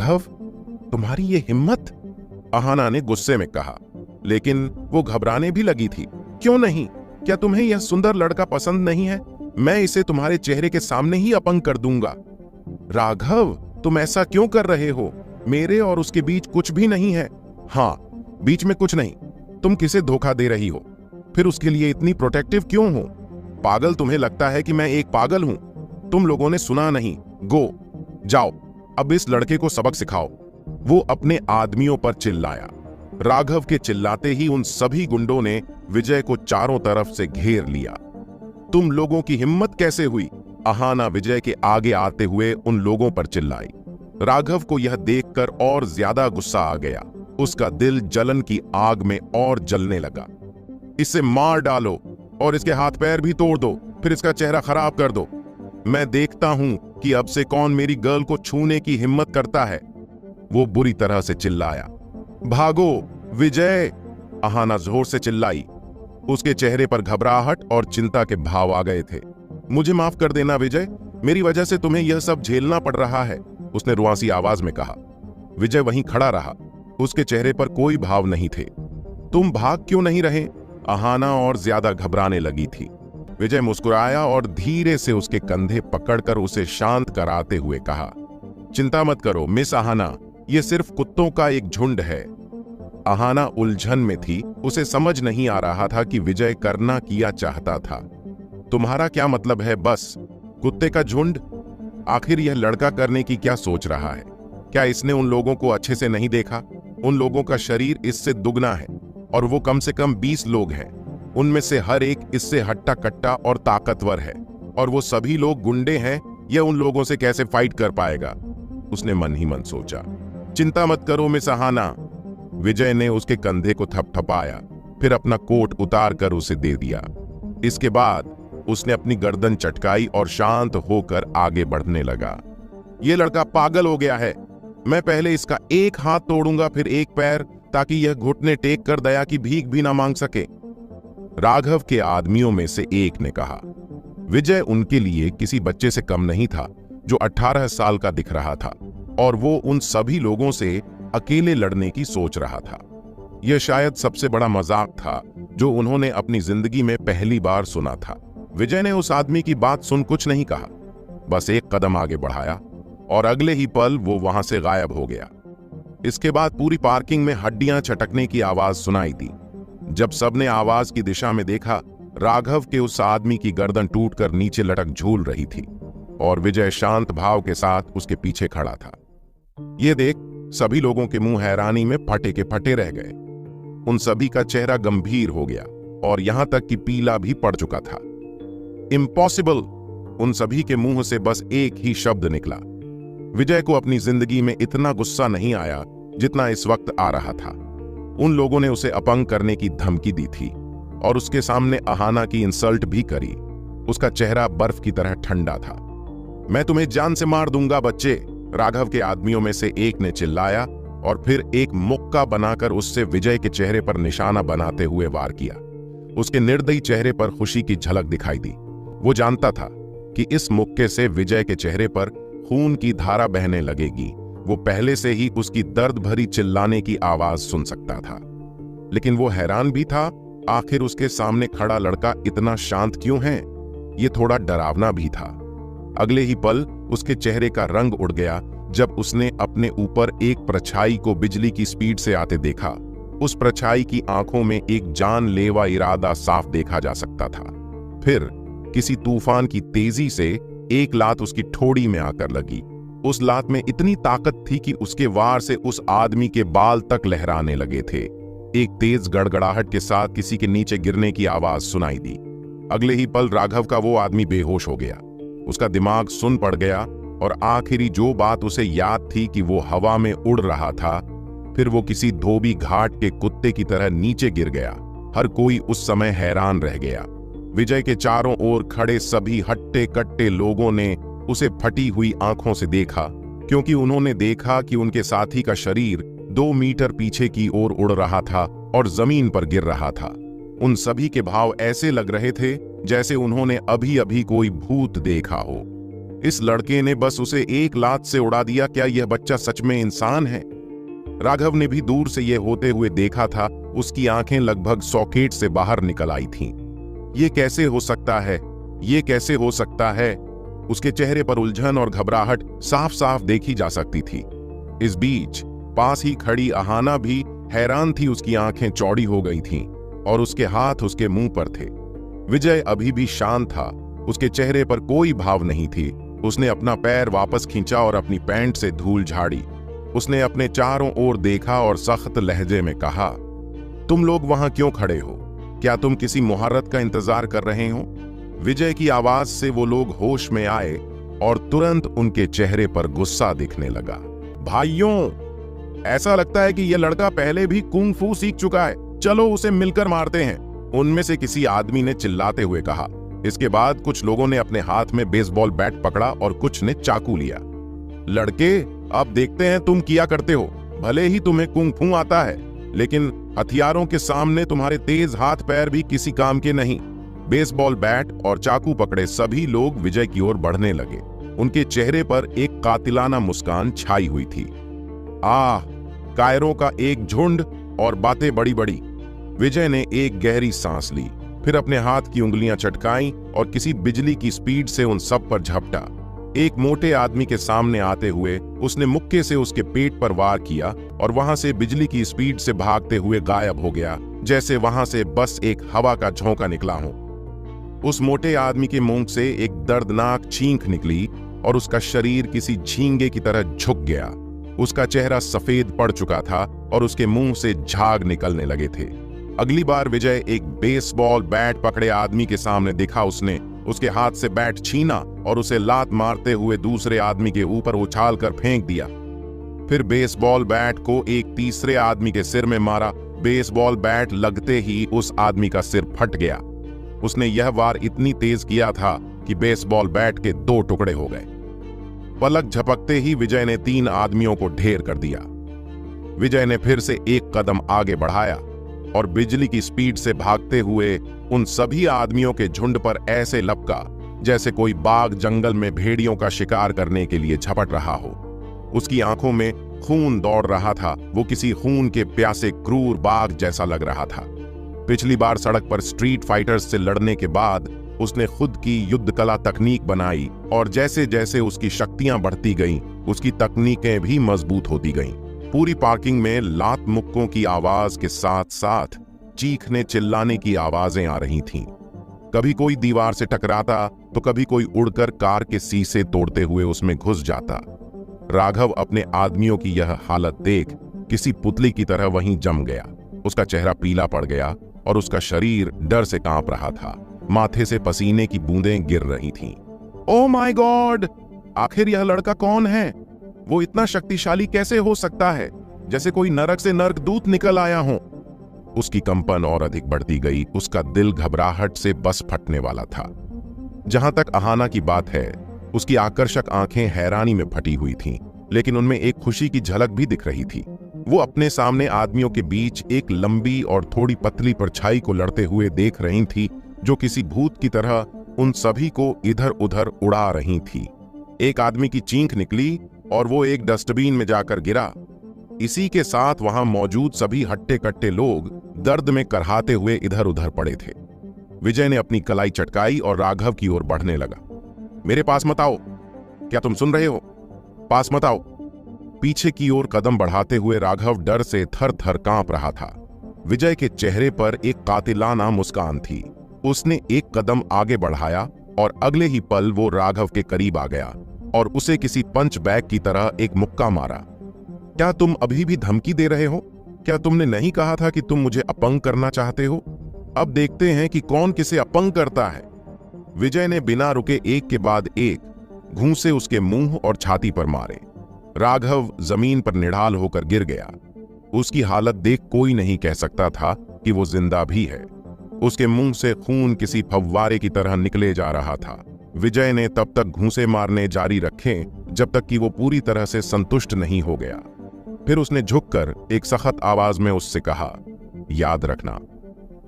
राघव, तुम्हारी ये हिम्मत, अहाना ने गुस्से में कहा, लेकिन वो घबराने भी लगी थी। क्यों नहीं? क्या तुम्हें यह सुंदर लड़का पसंद नहीं है? मैं इसे तुम्हारे चेहरे के सामने ही अपंग कर दूंगा। राघव, तुम ऐसा क्यों कर रहे हो? मेरे और उसके बीच कुछ भी नहीं है। हाँ, बीच में कुछ नहीं। तुम किसे धोखा दे रही हो? फिर उसके लिए इतनी प्रोटेक्टिव क्यों हो? पागल, तुम्हें लगता है कि मैं एक पागल हूं? तुम लोगों ने सुना नहीं। जाओ, अब इस लड़के को सबक सिखाओ। वो अपने आदमियों पर चिल्लाया। राघव के चिल्लाते ही उन सभी गुंडों ने विजय को चारों तरफ से घेर लिया। तुम लोगों की हिम्मत कैसे हुई? अहाना विजय के आगे आते हुए उन लोगों पर चिल्लाई। राघव को यह देखकर और ज्यादा गुस्सा आ गया। उसका दिल जलन की आग में और जलने लगा। इसे मार डालो और इसके हाथ पैर भी तोड़ दो, फिर इसका चेहरा खराब कर दो। मैं देखता हूं कि अब से कौन मेरी गर्ल को छूने की हिम्मत करता है। वो बुरी तरह से चिल्लाया। भागो विजय, अहाना जोर से चिल्लाई। उसके चेहरे पर घबराहट और चिंता के भाव आ गए थे। मुझे माफ कर देना विजय, मेरी वजह से तुम्हें यह सब झेलना पड़ रहा है, उसने रुआंसी आवाज में कहा। विजय वहीं खड़ा रहा। उसके चेहरे पर कोई भाव नहीं थे। तुम भाग क्यों नहीं रहे? अहाना और ज्यादा घबराने लगी थी। विजय मुस्कुराया और धीरे से उसके कंधे पकड़कर उसे शांत कराते हुए कहा, चिंता मत करो मिस अहाना, यह सिर्फ कुत्तों का एक झुंड है। अहाना उलझन में थी। उसे समझ नहीं आ रहा था कि विजय करना क्या चाहता था। तुम्हारा क्या मतलब है? बस कुत्ते का झुंड? आखिर यह लड़का करने की क्या सोच रहा है? क्या इसने उन लोगों को अच्छे से नहीं देखा? उन लोगों का शरीर इससे दुगना है और वो कम से कम 20 लोग हैं। उनमें से हर एक इससे हट्टा कट्टा और ताकतवर है, और वो सभी लोग गुंडे हैं। यह उन लोगों से कैसे फाइट कर पाएगा? उसने मन ही मन सोचा। चिंता मत करो मिस अहाना, विजय ने उसके कंधे को थपथपाया, फिर अपना कोट उतार कर उसे दे दिया। इसके बाद उसने अपनी गर्दन चटकाई और शांत होकर आगे बढ़ने लगा। यह लड़का पागल हो गया है। मैं पहले इसका एक हाथ तोड़ूंगा, फिर एक पैर, ताकि यह घुटने टेक कर दया की भीख भी ना मांग सके, राघव के आदमियों में से एक ने कहा। विजय उनके लिए किसी बच्चे से कम नहीं था, जो 18 साल का दिख रहा था, और वो उन सभी लोगों से अकेले लड़ने की सोच रहा था। यह शायद सबसे बड़ा मजाक था जो उन्होंने अपनी जिंदगी में पहली बार सुना था। विजय ने उस आदमी की बात सुन कुछ नहीं कहा, बस एक कदम आगे बढ़ाया और अगले ही पल वो वहां से गायब हो गया। इसके बाद पूरी पार्किंग में हड्डियां चटकने की आवाज सुनाई दी। जब सबने आवाज की दिशा में देखा, राघव के उस आदमी की गर्दन टूटकर नीचे लटक झूल रही थी और विजय शांत भाव के साथ उसके पीछे खड़ा था। यह देख सभी लोगों के मुंह हैरानी में फटे के फटे रह गए। उन सभी का चेहरा गंभीर हो गया और यहां तक कि पीला भी पड़ चुका था। इम्पॉसिबल! उन सभी के मुंह से बस एक ही शब्द निकला। विजय को अपनी जिंदगी में इतना गुस्सा नहीं आया जितना इस वक्त आ रहा था। उन लोगों ने उसे अपंग करने की धमकी दी थी और उसके सामने अहाना की इंसल्ट भी करी। उसका चेहरा बर्फ की तरह ठंडा था। मैं तुम्हें जान से मार दूंगा बच्चे, राघव के आदमियों में से एक ने चिल्लाया और फिर एक मुक्का बनाकर उससे विजय के चेहरे पर निशाना बनाते हुए वार किया। उसके निर्दयी चेहरे पर खुशी की झलक दिखाई दी। वो जानता था कि इस मुक्के से विजय के चेहरे पर खून की धारा बहने लगेगी। वो पहले से ही उसकी दर्द भरी चिल्लाने की आवाज सुन सकता था, लेकिन वो हैरान भी था, आखिर उसके सामने खड़ा लड़का इतना शांत क्यों है? ये थोड़ा डरावना भी था। अगले ही पल उसके चेहरे का रंग उड़ गया जब उसने अपने ऊपर एक परछाई को बिजली की स्पीड से आते देखा। उस परछाई की आंखों में एक जानलेवा इरादा साफ देखा जा सकता था। फिर किसी तूफान की तेजी से एक लात उसकी ठोड़ी में आकर लगी। उस लात में इतनी ताकत थी कि उसके वार से उस आदमी के बाल तक लहराने लगे थे। एक तेज गड़गड़ाहट के साथ किसी के नीचे गिरने की आवाज सुनाई दी। अगले ही पल राघव का वो आदमी बेहोश हो गया। उसका दिमाग सुन पड़ गया और आखिरी जो बात उसे याद थी कि वो हवा में उड़ रहा था। फिर वो किसी धोबी घाट के कुत्ते की तरह नीचे गिर गया। हर कोई उस समय हैरान रह गया। विजय के चारों ओर खड़े सभी हट्टे कट्टे लोगों ने उसे फटी हुई आंखों से देखा, क्योंकि उन्होंने देखा कि उनके साथी का शरीर 2 मीटर पीछे की ओर उड़ रहा था और जमीन पर गिर रहा था। उन सभी के भाव ऐसे लग रहे थे जैसे उन्होंने अभी अभी कोई भूत देखा हो। इस लड़के ने बस उसे एक लात से उड़ा दिया। क्या यह बच्चा सच में इंसान है? राघव ने भी दूर से यह होते हुए देखा था। उसकी आंखें लगभग सॉकेट से बाहर निकल आई थीं। ये कैसे हो सकता है? ये कैसे हो सकता है? उसके चेहरे पर उलझन और घबराहट साफ साफ देखी जा सकती थी। इस बीच पास ही खड़ी अहाना भी हैरान थी। उसकी आंखें चौड़ी हो गई थीं और उसके हाथ उसके मुंह पर थे। विजय अभी भी शांत था। उसके चेहरे पर कोई भाव नहीं थी। उसने अपना पैर वापस खींचा और अपनी पैंट से धूल झाड़ी। उसने अपने चारों ओर देखा और सख्त लहजे में कहा, तुम लोग वहां क्यों खड़े हो? क्या तुम किसी मुहर्रत का इंतजार कर रहे हो? विजय की आवाज से वो लोग होश में आए और तुरंत उनके चेहरे पर गुस्सा दिखने लगा। भाइयों, ऐसा लगता है कि यह लड़का पहले भी कुंग फू सीख चुका है। चलो उसे मिलकर मारते हैं, उनमें से किसी आदमी ने चिल्लाते हुए कहा। इसके बाद कुछ लोगों ने अपने हाथ में बेसबॉल बैट पकड़ा और कुछ ने चाकू लिया। लड़के, अब देखते हैं तुम किया करते हो। भले ही तुम्हें कुंग फू आता है, लेकिन हथियारों के सामने तुम्हारे तेज हाथ पैर भी किसी काम के नहीं। बेसबॉल बैट और चाकू पकड़े सभी लोग विजय की ओर बढ़ने लगे। उनके चेहरे पर एक कातिलाना मुस्कान छाई हुई थी। आह, कायरों का एक झुंड और बातें बड़ी बड़ी। विजय ने एक गहरी सांस ली, फिर अपने हाथ की उंगलियां चटकाईं और किसी बिजली की स्पीड से उन सब पर झपटा। एक मोटे आदमी के सामने आते हुए उसने मुक्के से उसके पेट पर वार किया और वहां से बिजली की स्पीड से भागते हुए गायब हो गया, जैसे वहां से बस एक हवा का झोंका निकला हो। उस मोटे आदमी के मुंह से एक दर्दनाक चीख निकली और उसका शरीर किसी झींगे की तरह झुक गया। उसका चेहरा सफेद पड़ चुका था और उसके मुंह से झाग निकलने लगे थे। अगली बार विजय एक बेसबॉल बैट पकड़े आदमी के सामने दिखा। उसने उसके हाथ से बैट छीना और उसे लात मारते हुए दूसरे आदमी के ऊपर उछालकर फेंक दिया। फिर बेसबॉल बैट को एक तीसरे आदमी के सिर में मारा। बेसबॉल बैट लगते ही उस आदमी का सिर फट गया। उसने यह वार इतनी तेज किया था कि बेसबॉल बैट के 2 टुकड़े हो गए। पलक झपकते ही विजय ने 3 आदमियों को ढेर कर दिया। विजय ने फिर से एक कदम आगे बढ़ाया और बिजली की स्पीड से भागते हुए उन सभी आदमियों के झुंड पर ऐसे लपका जैसे कोई बाघ जंगल में भेड़ियों का शिकार करने के लिए झपट रहा हो। उसकी आंखों में खून दौड़ रहा था। वो किसी खून के प्यासे क्रूर बाघ जैसा लग रहा था। पिछली बार सड़क पर स्ट्रीट फाइटर्स से लड़ने के बाद उसने खुद की युद्ध कला तकनीक बनाई और जैसे जैसे उसकी शक्तियां बढ़ती गईं, उसकी तकनीकें भी मजबूत होती गईं। पूरी पार्किंग में लात मुक्कों की आवाज के साथ साथ चीखने चिल्लाने की आवाजें आ रही थीं। कभी कोई दीवार से टकराता तो कभी कोई उड़कर कार के शीशे तोड़ते हुए उसमें घुस जाता। राघव अपने आदमियों की यह हालत देख किसी पुतली की तरह वहीं जम गया। उसका चेहरा पीला पड़ गया और उसका शरीर डर से कांप रहा था। माथे से पसीने की बूंदें गिर रही थीं। Oh my God! आखिर यह लड़का कौन है? वो इतना शक्तिशाली कैसे हो सकता है? जैसे कोई नरक से नरक दूत निकल आया हो। उसकी कंपन और अधिक बढ़ती गई। उसका दिल घबराहट से बस फटने वाला था। जहां तक अहाना की बात है, उसकी आकर्षक आंखें हैरानी में फटी हुई थीं, लेकिन उनमें एक खुशी की झलक भी दिख रही थी। वो अपने सामने आदमियों के बीच एक लंबी और थोड़ी पतली परछाई को लड़ते हुए देख रही थी, जो किसी भूत की तरह उन सभी को इधर उधर उड़ा रही थी। एक आदमी की चीख निकली और वो एक डस्टबिन में जाकर गिरा। इसी के साथ वहां मौजूद सभी हट्टे कट्टे लोग दर्द में करहाते हुए इधर उधर पड़े थे। विजय ने अपनी कलाई चटकाई और राघव की ओर बढ़ने लगा। मेरे पास मत आओ। क्या तुम सुन रहे हो? पास मत आओ। पीछे की ओर कदम बढ़ाते हुए राघव डर से थर थर कांप रहा था। विजय के चेहरे पर एक कातिलाना मुस्कान थी। उसने एक कदम आगे बढ़ाया और अगले ही पल वो राघव के करीब आ गया और उसे किसी पंच बैग की तरह एक मुक्का मारा। क्या तुम अभी भी धमकी दे रहे हो? क्या तुमने नहीं कहा था कि तुम मुझे अपंग करना चाहते हो? अब देखते हैं कि कौन किसे अपंग करता है। विजय ने बिना रुके एक के बाद एक घूंसे उसके मुंह और छाती पर मारे। राघव जमीन पर निढाल होकर गिर गया। उसकी हालत देख कोई नहीं कह सकता था कि वो जिंदा भी है। उसके मुंह से खून किसी फव्वारे की तरह निकले जा रहा था। विजय ने तब तक घूंसे मारने जारी रखे जब तक कि वो पूरी तरह से संतुष्ट नहीं हो गया। फिर उसने झुककर एक सख्त आवाज में उससे कहा, याद रखना,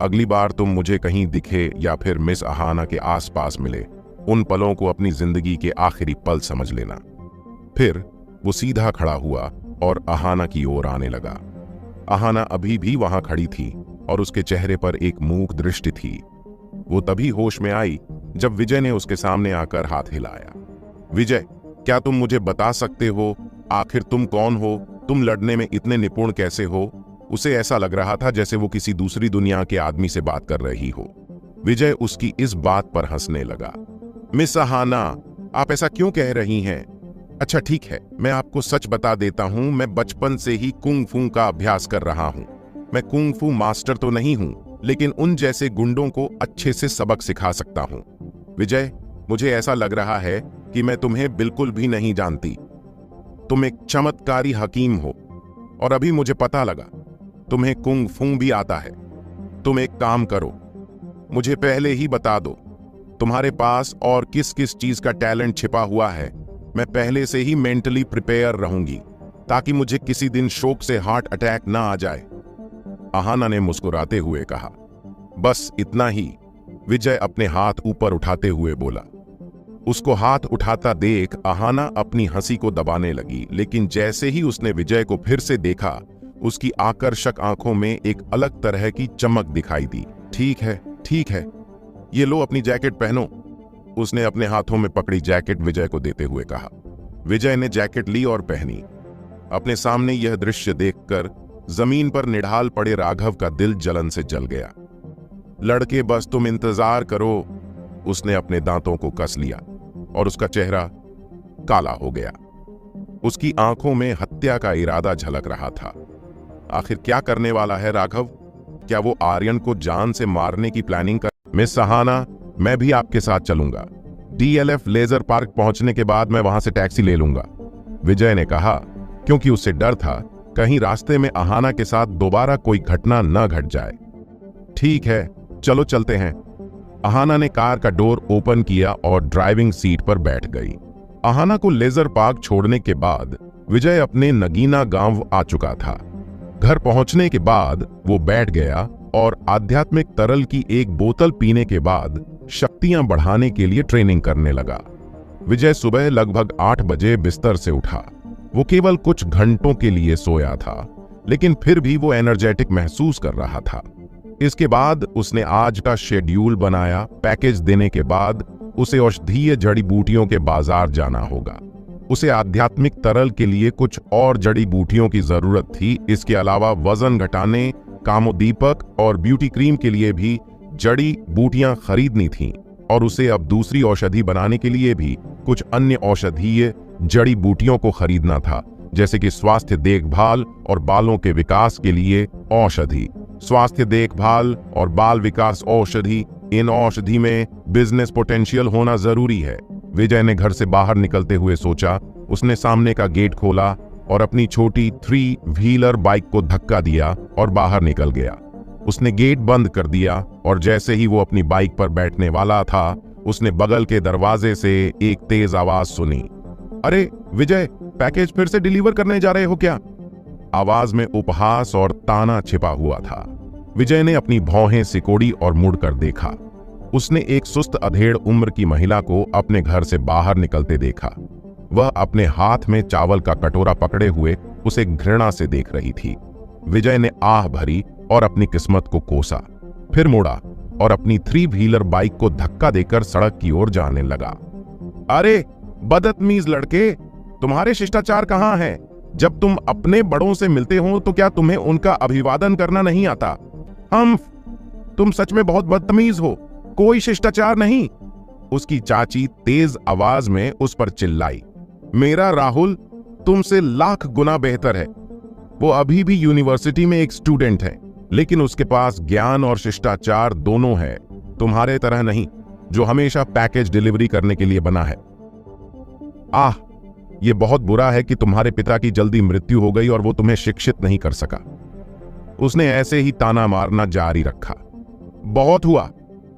अगली बार तुम मुझे कहीं दिखे या फिर मिस अहाना के आसपास मिले उन पलों को अपनी जिंदगी के आखिरी पल समझ लेना। फिर वो सीधा खड़ा हुआ और अहाना की ओर आने लगा। अहाना अभी भी वहां खड़ी थी और उसके चेहरे पर एक मूक दृष्टि थी। वो तभी होश में आई जब विजय ने उसके सामने आकर हाथ हिलाया। विजय, क्या तुम मुझे बता सकते हो आखिर तुम कौन हो? तुम लड़ने में इतने निपुण कैसे हो? उसे ऐसा लग रहा था जैसे वो किसी दूसरी दुनिया के आदमी से बात कर रही हो। विजय उसकी इस बात पर हंसने लगा। मिस अहाना, आप ऐसा क्यों कह रही हैं? अच्छा ठीक है, मैं आपको सच बता देता हूं, मैं बचपन से ही कुंग फू का अभ्यास कर रहा हूं। मैं कुंग फू मास्टर तो नहीं हूं, लेकिन उन जैसे गुंडों को अच्छे से सबक सिखा सकता हूं। विजय, मुझे ऐसा लग रहा है कि मैं तुम्हें बिल्कुल भी नहीं जानती। तुम एक चमत्कारी हकीम हो और अभी मुझे पता लगा तुम्हें कुंग फू भी आता है। तुम एक काम करो, मुझे पहले ही बता दो तुम्हारे पास और किस किस चीज का टैलेंट छिपा हुआ है। मैं पहले से ही मेंटली प्रिपेयर रहूंगी ताकि मुझे किसी दिन शोक से हार्ट अटैक ना आ जाए। अहाना ने मुस्कुराते हुए कहा। बस इतना ही, विजय अपने हाथ ऊपर उठाते हुए बोला। उसको हाथ उठाता देख अहाना अपनी हंसी को दबाने लगी, लेकिन जैसे ही उसने विजय को फिर से देखा, उसकी आकर्षक आंखों में एक अलग तरह की चमक दिखाई दी। ठीक है, ये लो अपनी जैकेट पहनो। उसने अपने हाथों में पकड़ी जैकेट विजय को देते हुए कहा। विजय ने जैकेट ली और पहनी। अपने सामने यह दृश्य देखकर जमीन पर निढाल पड़े राघव का दिल जलन से जल गया। लड़के, बस तुम इंतजार करो। उसने अपने दांतों को कस लिया और उसका चेहरा काला हो गया। उसकी आंखों में हत्या का इरादा झलक रहा था। आखिर क्या करने वाला है राघव? क्या वो आर्यन को जान से मारने की प्लानिंग कर? मिस अहाना, मैं भी आपके साथ चलूंगा। DLF लेजर पार्क पहुंचने के बाद मैं वहां से टैक्सी ले लूंगा, विजय ने कहा, क्योंकि उससे डर था कहीं रास्ते में अहाना के साथ दोबारा कोई घटना न घट जाए। ठीक है, चलो चलते हैं। अहाना ने कार का डोर ओपन किया और ड्राइविंग सीट पर बैठ गई। अहाना को लेजर पार्क छोड़ने के बाद विजय अपने नगीना गांव आ चुका था। घर पहुंचने के बाद वो बैठ गया और आध्यात्मिक तरल की एक बोतल पीने के बाद शक्तियां बढ़ाने के लिए ट्रेनिंग करने लगा। विजय सुबह लगभग 8 बजे बिस्तर से उठा। वो केवल कुछ घंटों के लिए सोया था, लेकिन फिर भी वो एनर्जेटिक महसूस कर रहा था। इसके बाद उसने आज का शेड्यूल बनाया। पैकेज देने के बाद उसे औषधीय जड़ी बूटियों के बाजार जाना होगा। उसे आध्यात्मिक तरल के लिए कुछ और जड़ी बूटियों की जरूरत थी। इसके अलावा वजन घटाने, कामोदीपक और ब्यूटी क्रीम के लिए भी जड़ी बूटियां खरीदनी थीं और उसे अब दूसरी औषधि बनाने के लिए भी कुछ अन्य औषधीय जड़ी बूटियों को खरीदना था, जैसे कि स्वास्थ्य देखभाल और बालों के विकास के लिए औषधि। स्वास्थ्य देखभाल और बाल विकास औषधि, इन औषधि में बिजनेस पोटेंशियल होना जरूरी है। विजय ने घर से बाहर निकलते हुए सोचा। उसने सामने का गेट खोला और अपनी छोटी 3 व्हीलर बाइक को धक्का दिया और बाहर निकल गया। उसने गेट बंद कर दिया और जैसे ही वो अपनी बाइक पर बैठने वाला था, उसने बगल के दरवाजे से एक तेज आवाज सुनी। अरे विजय, पैकेज फिर से डिलीवर करने जा रहे हो क्या? आवाज में उपहास और ताना छिपा हुआ था। विजय ने अपनी भौहें सिकोड़ी और मुड़कर देखा। उसने एक सुस्त अधेड़ उम्र की महिला को अपने घर से बाहर निकलते देखा। वह अपने हाथ में चावल का कटोरा पकड़े हुए उसे घृणा से देख रही थी। विजय ने आह भरी और अपनी किस्मत को कोसा, फिर मुड़ा और अपनी 3 व्हीलर बाइक को धक्का देकर सड़क की ओर जाने लगा। अरे बदतमीज लड़के, तुम्हारे शिष्टाचार कहाँ हैं? जब तुम अपने बड़ों से मिलते हो तो क्या तुम्हें उनका अभिवादन करना नहीं आता? तुम सच में बहुत बदतमीज हो। कोई शिष्टाचार नहीं। उसकी चाची तेज आवाज में उस पर चिल्लाई। मेरा राहुल तुमसे लाख गुना बेहतर है। वो अभी भी यूनिवर्सिटी में एक स्टूडेंट है, लेकिन उसके पास ज्ञान और शिष्टाचार दोनों है। तुम्हारे तरह नहीं, जो हमेशा पैकेज डिलीवरी करने के लिए बना है। ये बहुत बुरा है कि तुम्हारे पिता की जल्दी मृत्यु हो गई और वो तुम्हें शिक्षित नहीं कर सका। उसने ऐसे ही ताना मारना जारी रखा। बहुत हुआ,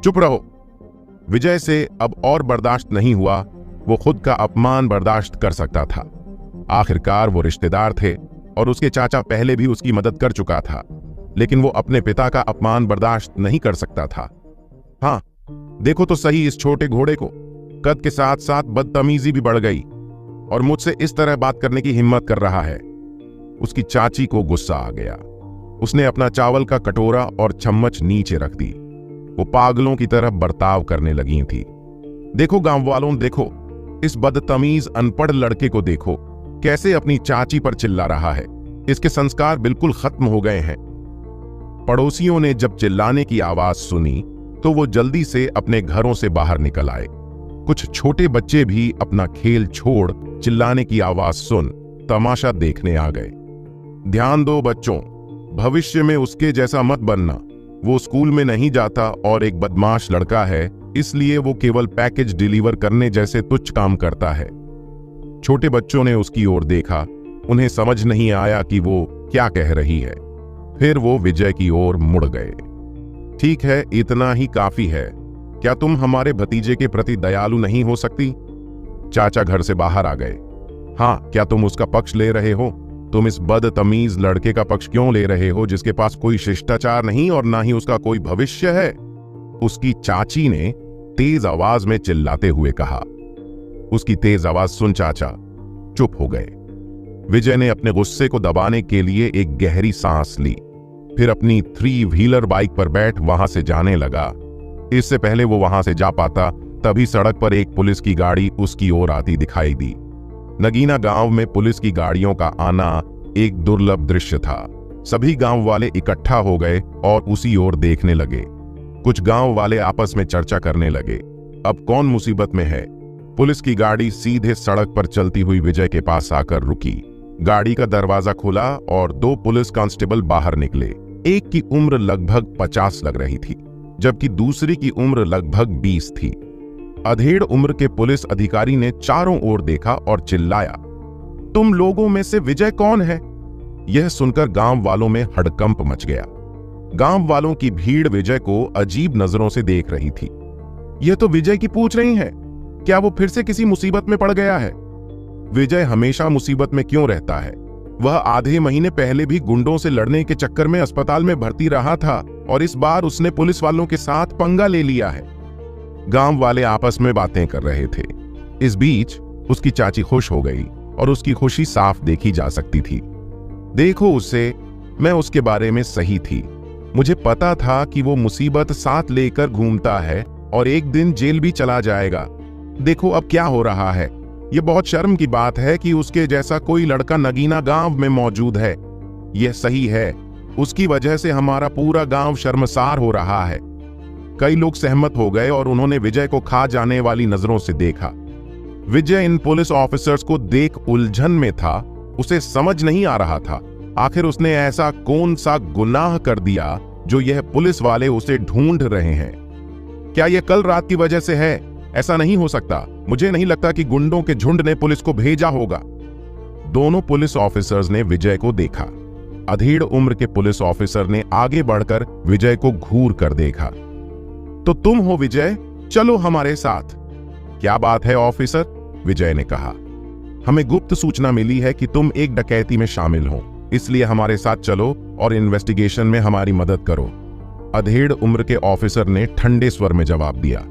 चुप रहो। विजय से अब और बर्दाश्त नहीं हुआ। वो खुद का अपमान बर्दाश्त कर सकता था। आखिरकार वो रिश्तेदार थे और उसके चाचा पहले भी उसकी मदद कर चुका था, लेकिन वो अपने पिता का अपमान बर्दाश्त नहीं कर सकता था। हाँ, देखो तो सही इस छोटे घोड़े को। कद के साथ साथ बदतमीजी भी बढ़ गई और मुझसे इस तरह बात करने की हिम्मत कर रहा है। उसकी चाची को गुस्सा आ गया। उसने अपना चावल का कटोरा और चम्मच नीचे रख दी। वो पागलों की तरह बर्ताव करने लगी थी। देखो गांव वालों, देखो इस बदतमीज अनपढ़ लड़के को देखो, कैसे अपनी चाची पर चिल्ला रहा है। इसके संस्कार बिल्कुल खत्म हो गए हैं। पड़ोसियों ने जब चिल्लाने की आवाज सुनी तो वो जल्दी से अपने घरों से बाहर निकल आए। कुछ छोटे बच्चे भी अपना खेल छोड़ चिल्लाने की आवाज सुन तमाशा देखने आ गए। ध्यान दो बच्चों, भविष्य में उसके जैसा मत बनना। वो स्कूल में नहीं जाता और एक बदमाश लड़का है, इसलिए वो केवल पैकेज डिलीवर करने जैसे तुच्छ काम करता है। छोटे बच्चों ने उसकी ओर देखा। उन्हें समझ नहीं आया कि वो क्या कह रही है। फिर वो विजय की ओर मुड़ गए। ठीक है, इतना ही काफी है। क्या तुम हमारे भतीजे के प्रति दयालु नहीं हो सकती? चाचा घर से बाहर आ गए। हाँ, क्या तुम उसका पक्ष ले रहे हो? तुम इस बदतमीज लड़के का पक्ष क्यों ले रहे हो जिसके पास कोई शिष्टाचार नहीं और ना ही उसका कोई भविष्य है? उसकी चाची ने तेज आवाज में चिल्लाते हुए कहा। उसकी तेज आवाज सुन चाचा चुप हो गए। विजय ने अपने गुस्से को दबाने के लिए एक गहरी सांस ली, फिर अपनी 3 व्हीलर बाइक पर बैठ वहां से जाने लगा। इससे पहले वो वहां से जा पाता, तभी सड़क पर एक पुलिस की गाड़ी उसकी ओर आती दिखाई दी। नगीना गांव में पुलिस की गाड़ियों का आना एक दुर्लभ दृश्य था। सभी गांव वाले इकट्ठा हो गए और उसी ओर देखने लगे। कुछ गांव वाले आपस में चर्चा करने लगे, अब कौन मुसीबत में है? पुलिस की गाड़ी सीधे सड़क पर चलती हुई विजय के पास आकर रुकी। गाड़ी का दरवाजा खुला और 2 पुलिस कांस्टेबल बाहर निकले। एक की उम्र लगभग 50 लग रही थी, जबकि दूसरी की उम्र लगभग 20 थी। अधेड़ उम्र के पुलिस अधिकारी ने चारों ओर देखा और चिल्लाया, तुम लोगों में से विजय कौन है? यह सुनकर गांव वालों में हड़कंप मच गया। गांव वालों की भीड़ विजय को अजीब नजरों से देख रही थी। यह तो विजय की पूछ रही है, क्या वो फिर से किसी मुसीबत में पड़ गया है? विजय हमेशा मुसीबत में क्यों रहता है? वह आधे महीने पहले भी गुंडों से लड़ने के चक्कर में अस्पताल में भर्ती रहा था और इस बार उसने पुलिस वालों के साथ पंगा ले लिया है। गांव वाले आपस में बातें कर रहे थे। इस बीच उसकी चाची खुश हो गई और उसकी खुशी साफ देखी जा सकती थी। देखो उसे, मैं उसके बारे में सही थी। मुझे पता था कि वो मुसीबत साथ लेकर घूमता है और एक दिन जेल भी चला जाएगा। देखो अब क्या हो रहा है। ये बहुत शर्म की बात है कि उसके जैसा कोई लड़का नगीना गांव में मौजूद है। यह सही है, उसकी वजह से हमारा पूरा गांव शर्मसार हो रहा है। कई लोग सहमत हो गए और उन्होंने विजय को खा जाने वाली नजरों से देखा। विजय इन पुलिस ऑफिसर्स को देख उलझन में था। उसे समझ नहीं आ रहा था आखिर उसने ऐसा कौन सा गुनाह कर दिया जो यह पुलिस वाले उसे ढूंढ रहे हैं। क्या यह कल रात की वजह से है? ऐसा नहीं हो सकता। मुझे नहीं लगता कि गुंडों के झुंड ने पुलिस को भेजा होगा। दोनों पुलिस ऑफिसर्स ने विजय को देखा। अधेड़ उम्र के पुलिस ऑफिसर ने आगे बढ़कर विजय को घूर कर देखा। तो तुम हो विजय, चलो हमारे साथ। क्या बात है ऑफिसर? विजय ने कहा, हमें गुप्त सूचना मिली है कि तुम एक डकैती में शामिल हो, इसलिए हमारे साथ चलो और इन्वेस्टिगेशन में हमारी मदद करो। अधेड़ उम्र के ऑफिसर ने ठंडे स्वर में जवाब दिया।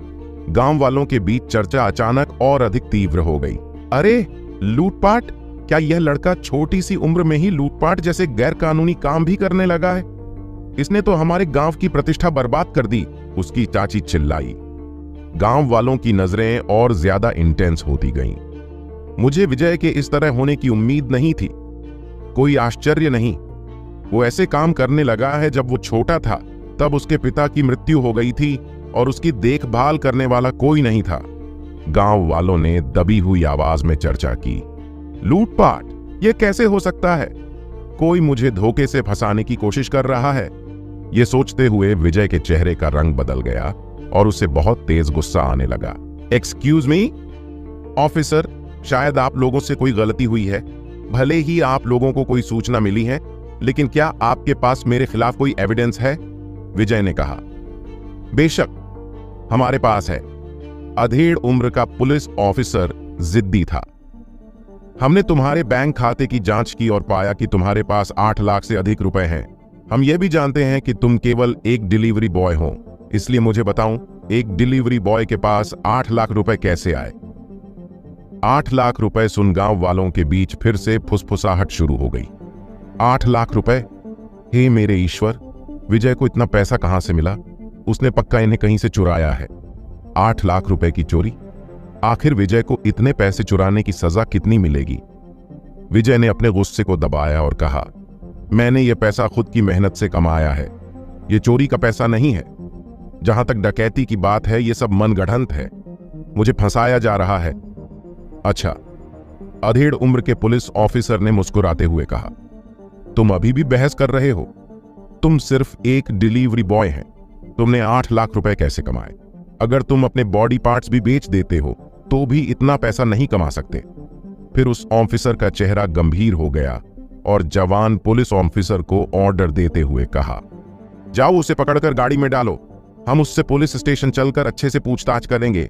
गांव वालों के बीच चर्चा अचानक और अधिक तीव्र हो गई। अरे लूटपाट! क्या यह लड़का छोटी सी उम्र में ही लूटपाट जैसे गैर कानूनी काम भी करने लगा है? इसने तो हमारे गांव की प्रतिष्ठा बर्बाद कर दी, उसकी चाची चिल्लाई। गांव वालों की नजरें और ज्यादा इंटेंस होती गईं। मुझे विजय के इस तरह होने की उम्मीद नहीं थी। कोई आश्चर्य नहीं, वो ऐसे काम करने लगा है। जब वो छोटा था तब उसके पिता की मृत्यु हो गई थी और उसकी देखभाल करने वाला कोई नहीं था। गांव वालों ने दबी हुई आवाज में चर्चा की। लूटपाट? यह कैसे हो सकता है? कोई मुझे धोखे से फंसाने की कोशिश कर रहा है। यह सोचते हुए विजय के चेहरे का रंग बदल गया और उसे बहुत तेज गुस्सा आने लगा। एक्सक्यूज मी ऑफिसर, शायद आप लोगों से कोई गलती हुई है। भले ही आप लोगों को कोई सूचना मिली है, लेकिन क्या आपके पास मेरे खिलाफ कोई एविडेंस है? विजय ने कहा। बेशक हमारे पास है। अधेड़ उम्र का पुलिस ऑफिसर जिद्दी था। हमने तुम्हारे बैंक खाते की जांच की और पाया कि तुम्हारे पास 8 लाख से अधिक रुपए हैं। हम यह भी जानते हैं कि तुम केवल एक डिलीवरी बॉय हो, इसलिए मुझे बताऊं, एक डिलीवरी बॉय के पास 8 लाख रुपए कैसे आए? 8 लाख रुपए सुन गांव वालों के बीच फिर से फुसफुसाहट शुरू हो गई। 8 लाख रुपए? हे मेरे ईश्वर, विजय को इतना पैसा कहां से मिला? उसने पक्का इन्हें कहीं से चुराया है। 8 लाख रुपए की चोरी? आखिर विजय को इतने पैसे चुराने की सजा कितनी मिलेगी? विजय ने अपने गुस्से को दबाया और कहा, मैंने यह पैसा खुद की मेहनत से कमाया है। यह चोरी का पैसा नहीं है। जहां तक डकैती की बात है, यह सब मनगढ़ंत है। मुझे फंसाया जा रहा है। अच्छा, अधेड़ उम्र के पुलिस ऑफिसर ने मुस्कुराते हुए कहा, तुम अभी भी बहस कर रहे हो? तुम सिर्फ एक डिलीवरी बॉय हैं। तुमने 8 लाख रुपए कैसे कमाए? अगर तुम अपने बॉडी पार्ट्स भी बेच देते हो तो भी इतना पैसा नहीं कमा सकते। फिर उस ऑफिसर का चेहरा गंभीर हो गया और जवान पुलिस ऑफिसर को ऑर्डर देते हुए कहा, जाओ उसे पकड़कर गाड़ी में डालो। हम उससे पुलिस स्टेशन चलकर अच्छे से पूछताछ करेंगे।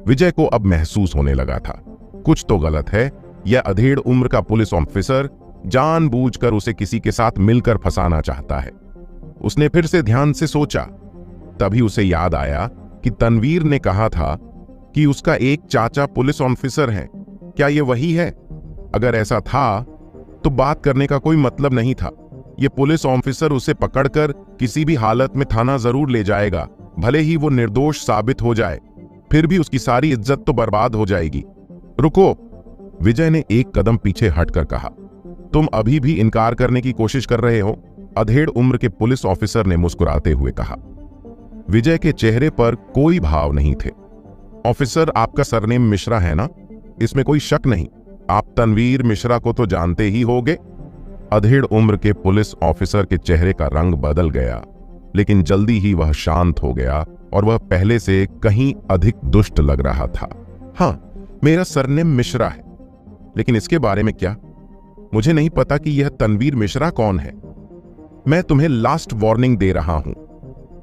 विजय को अब महसूस होने लगा था, कुछ तो गलत है। यह अधेड़ उम्र का पुलिस ऑफिसर जानबूझकर उसे किसी के साथ मिलकर फंसाना चाहता है। उसने फिर से ध्यान से सोचा। तभी उसे याद आया कि तनवीर ने कहा था कि उसका एक चाचा पुलिस ऑफिसर है। क्या यह वही है? अगर ऐसा था तो बात करने का कोई मतलब नहीं था। यह पुलिस ऑफिसर उसे पकड़कर किसी भी हालत में थाना जरूर ले जाएगा, भले ही वो निर्दोष साबित हो जाए। फिर भी उसकी सारी इज्जत तो बर्बाद हो जाएगी। रुको, विजय ने एक कदम पीछे हटकर कहा, तुम अभी भी इनकार करने की कोशिश कर रहे हो? अधेड़ उम्र के पुलिस ऑफिसर ने मुस्कुराते हुए कहा। विजय के चेहरे पर कोई भाव नहीं थे। ऑफिसर, आपका सरनेम मिश्रा है ना? इसमें कोई शक नहीं। आप तनवीर मिश्रा को तो जानते ही होंगे। अधेड़ उम्र के पुलिस ऑफिसर के चेहरे का रंग बदल गया, लेकिन जल्दी ही वह शांत हो गया और वह पहले से कहीं अधिक दुष्ट लग रहा था। हाँ, मेरा सरनेम मिश्रा है, लेकिन इसके बारे में क्या? मुझे नहीं पता कि यह तनवीर मिश्रा कौन है। मैं तुम्हें लास्ट वार्निंग दे रहा हूं।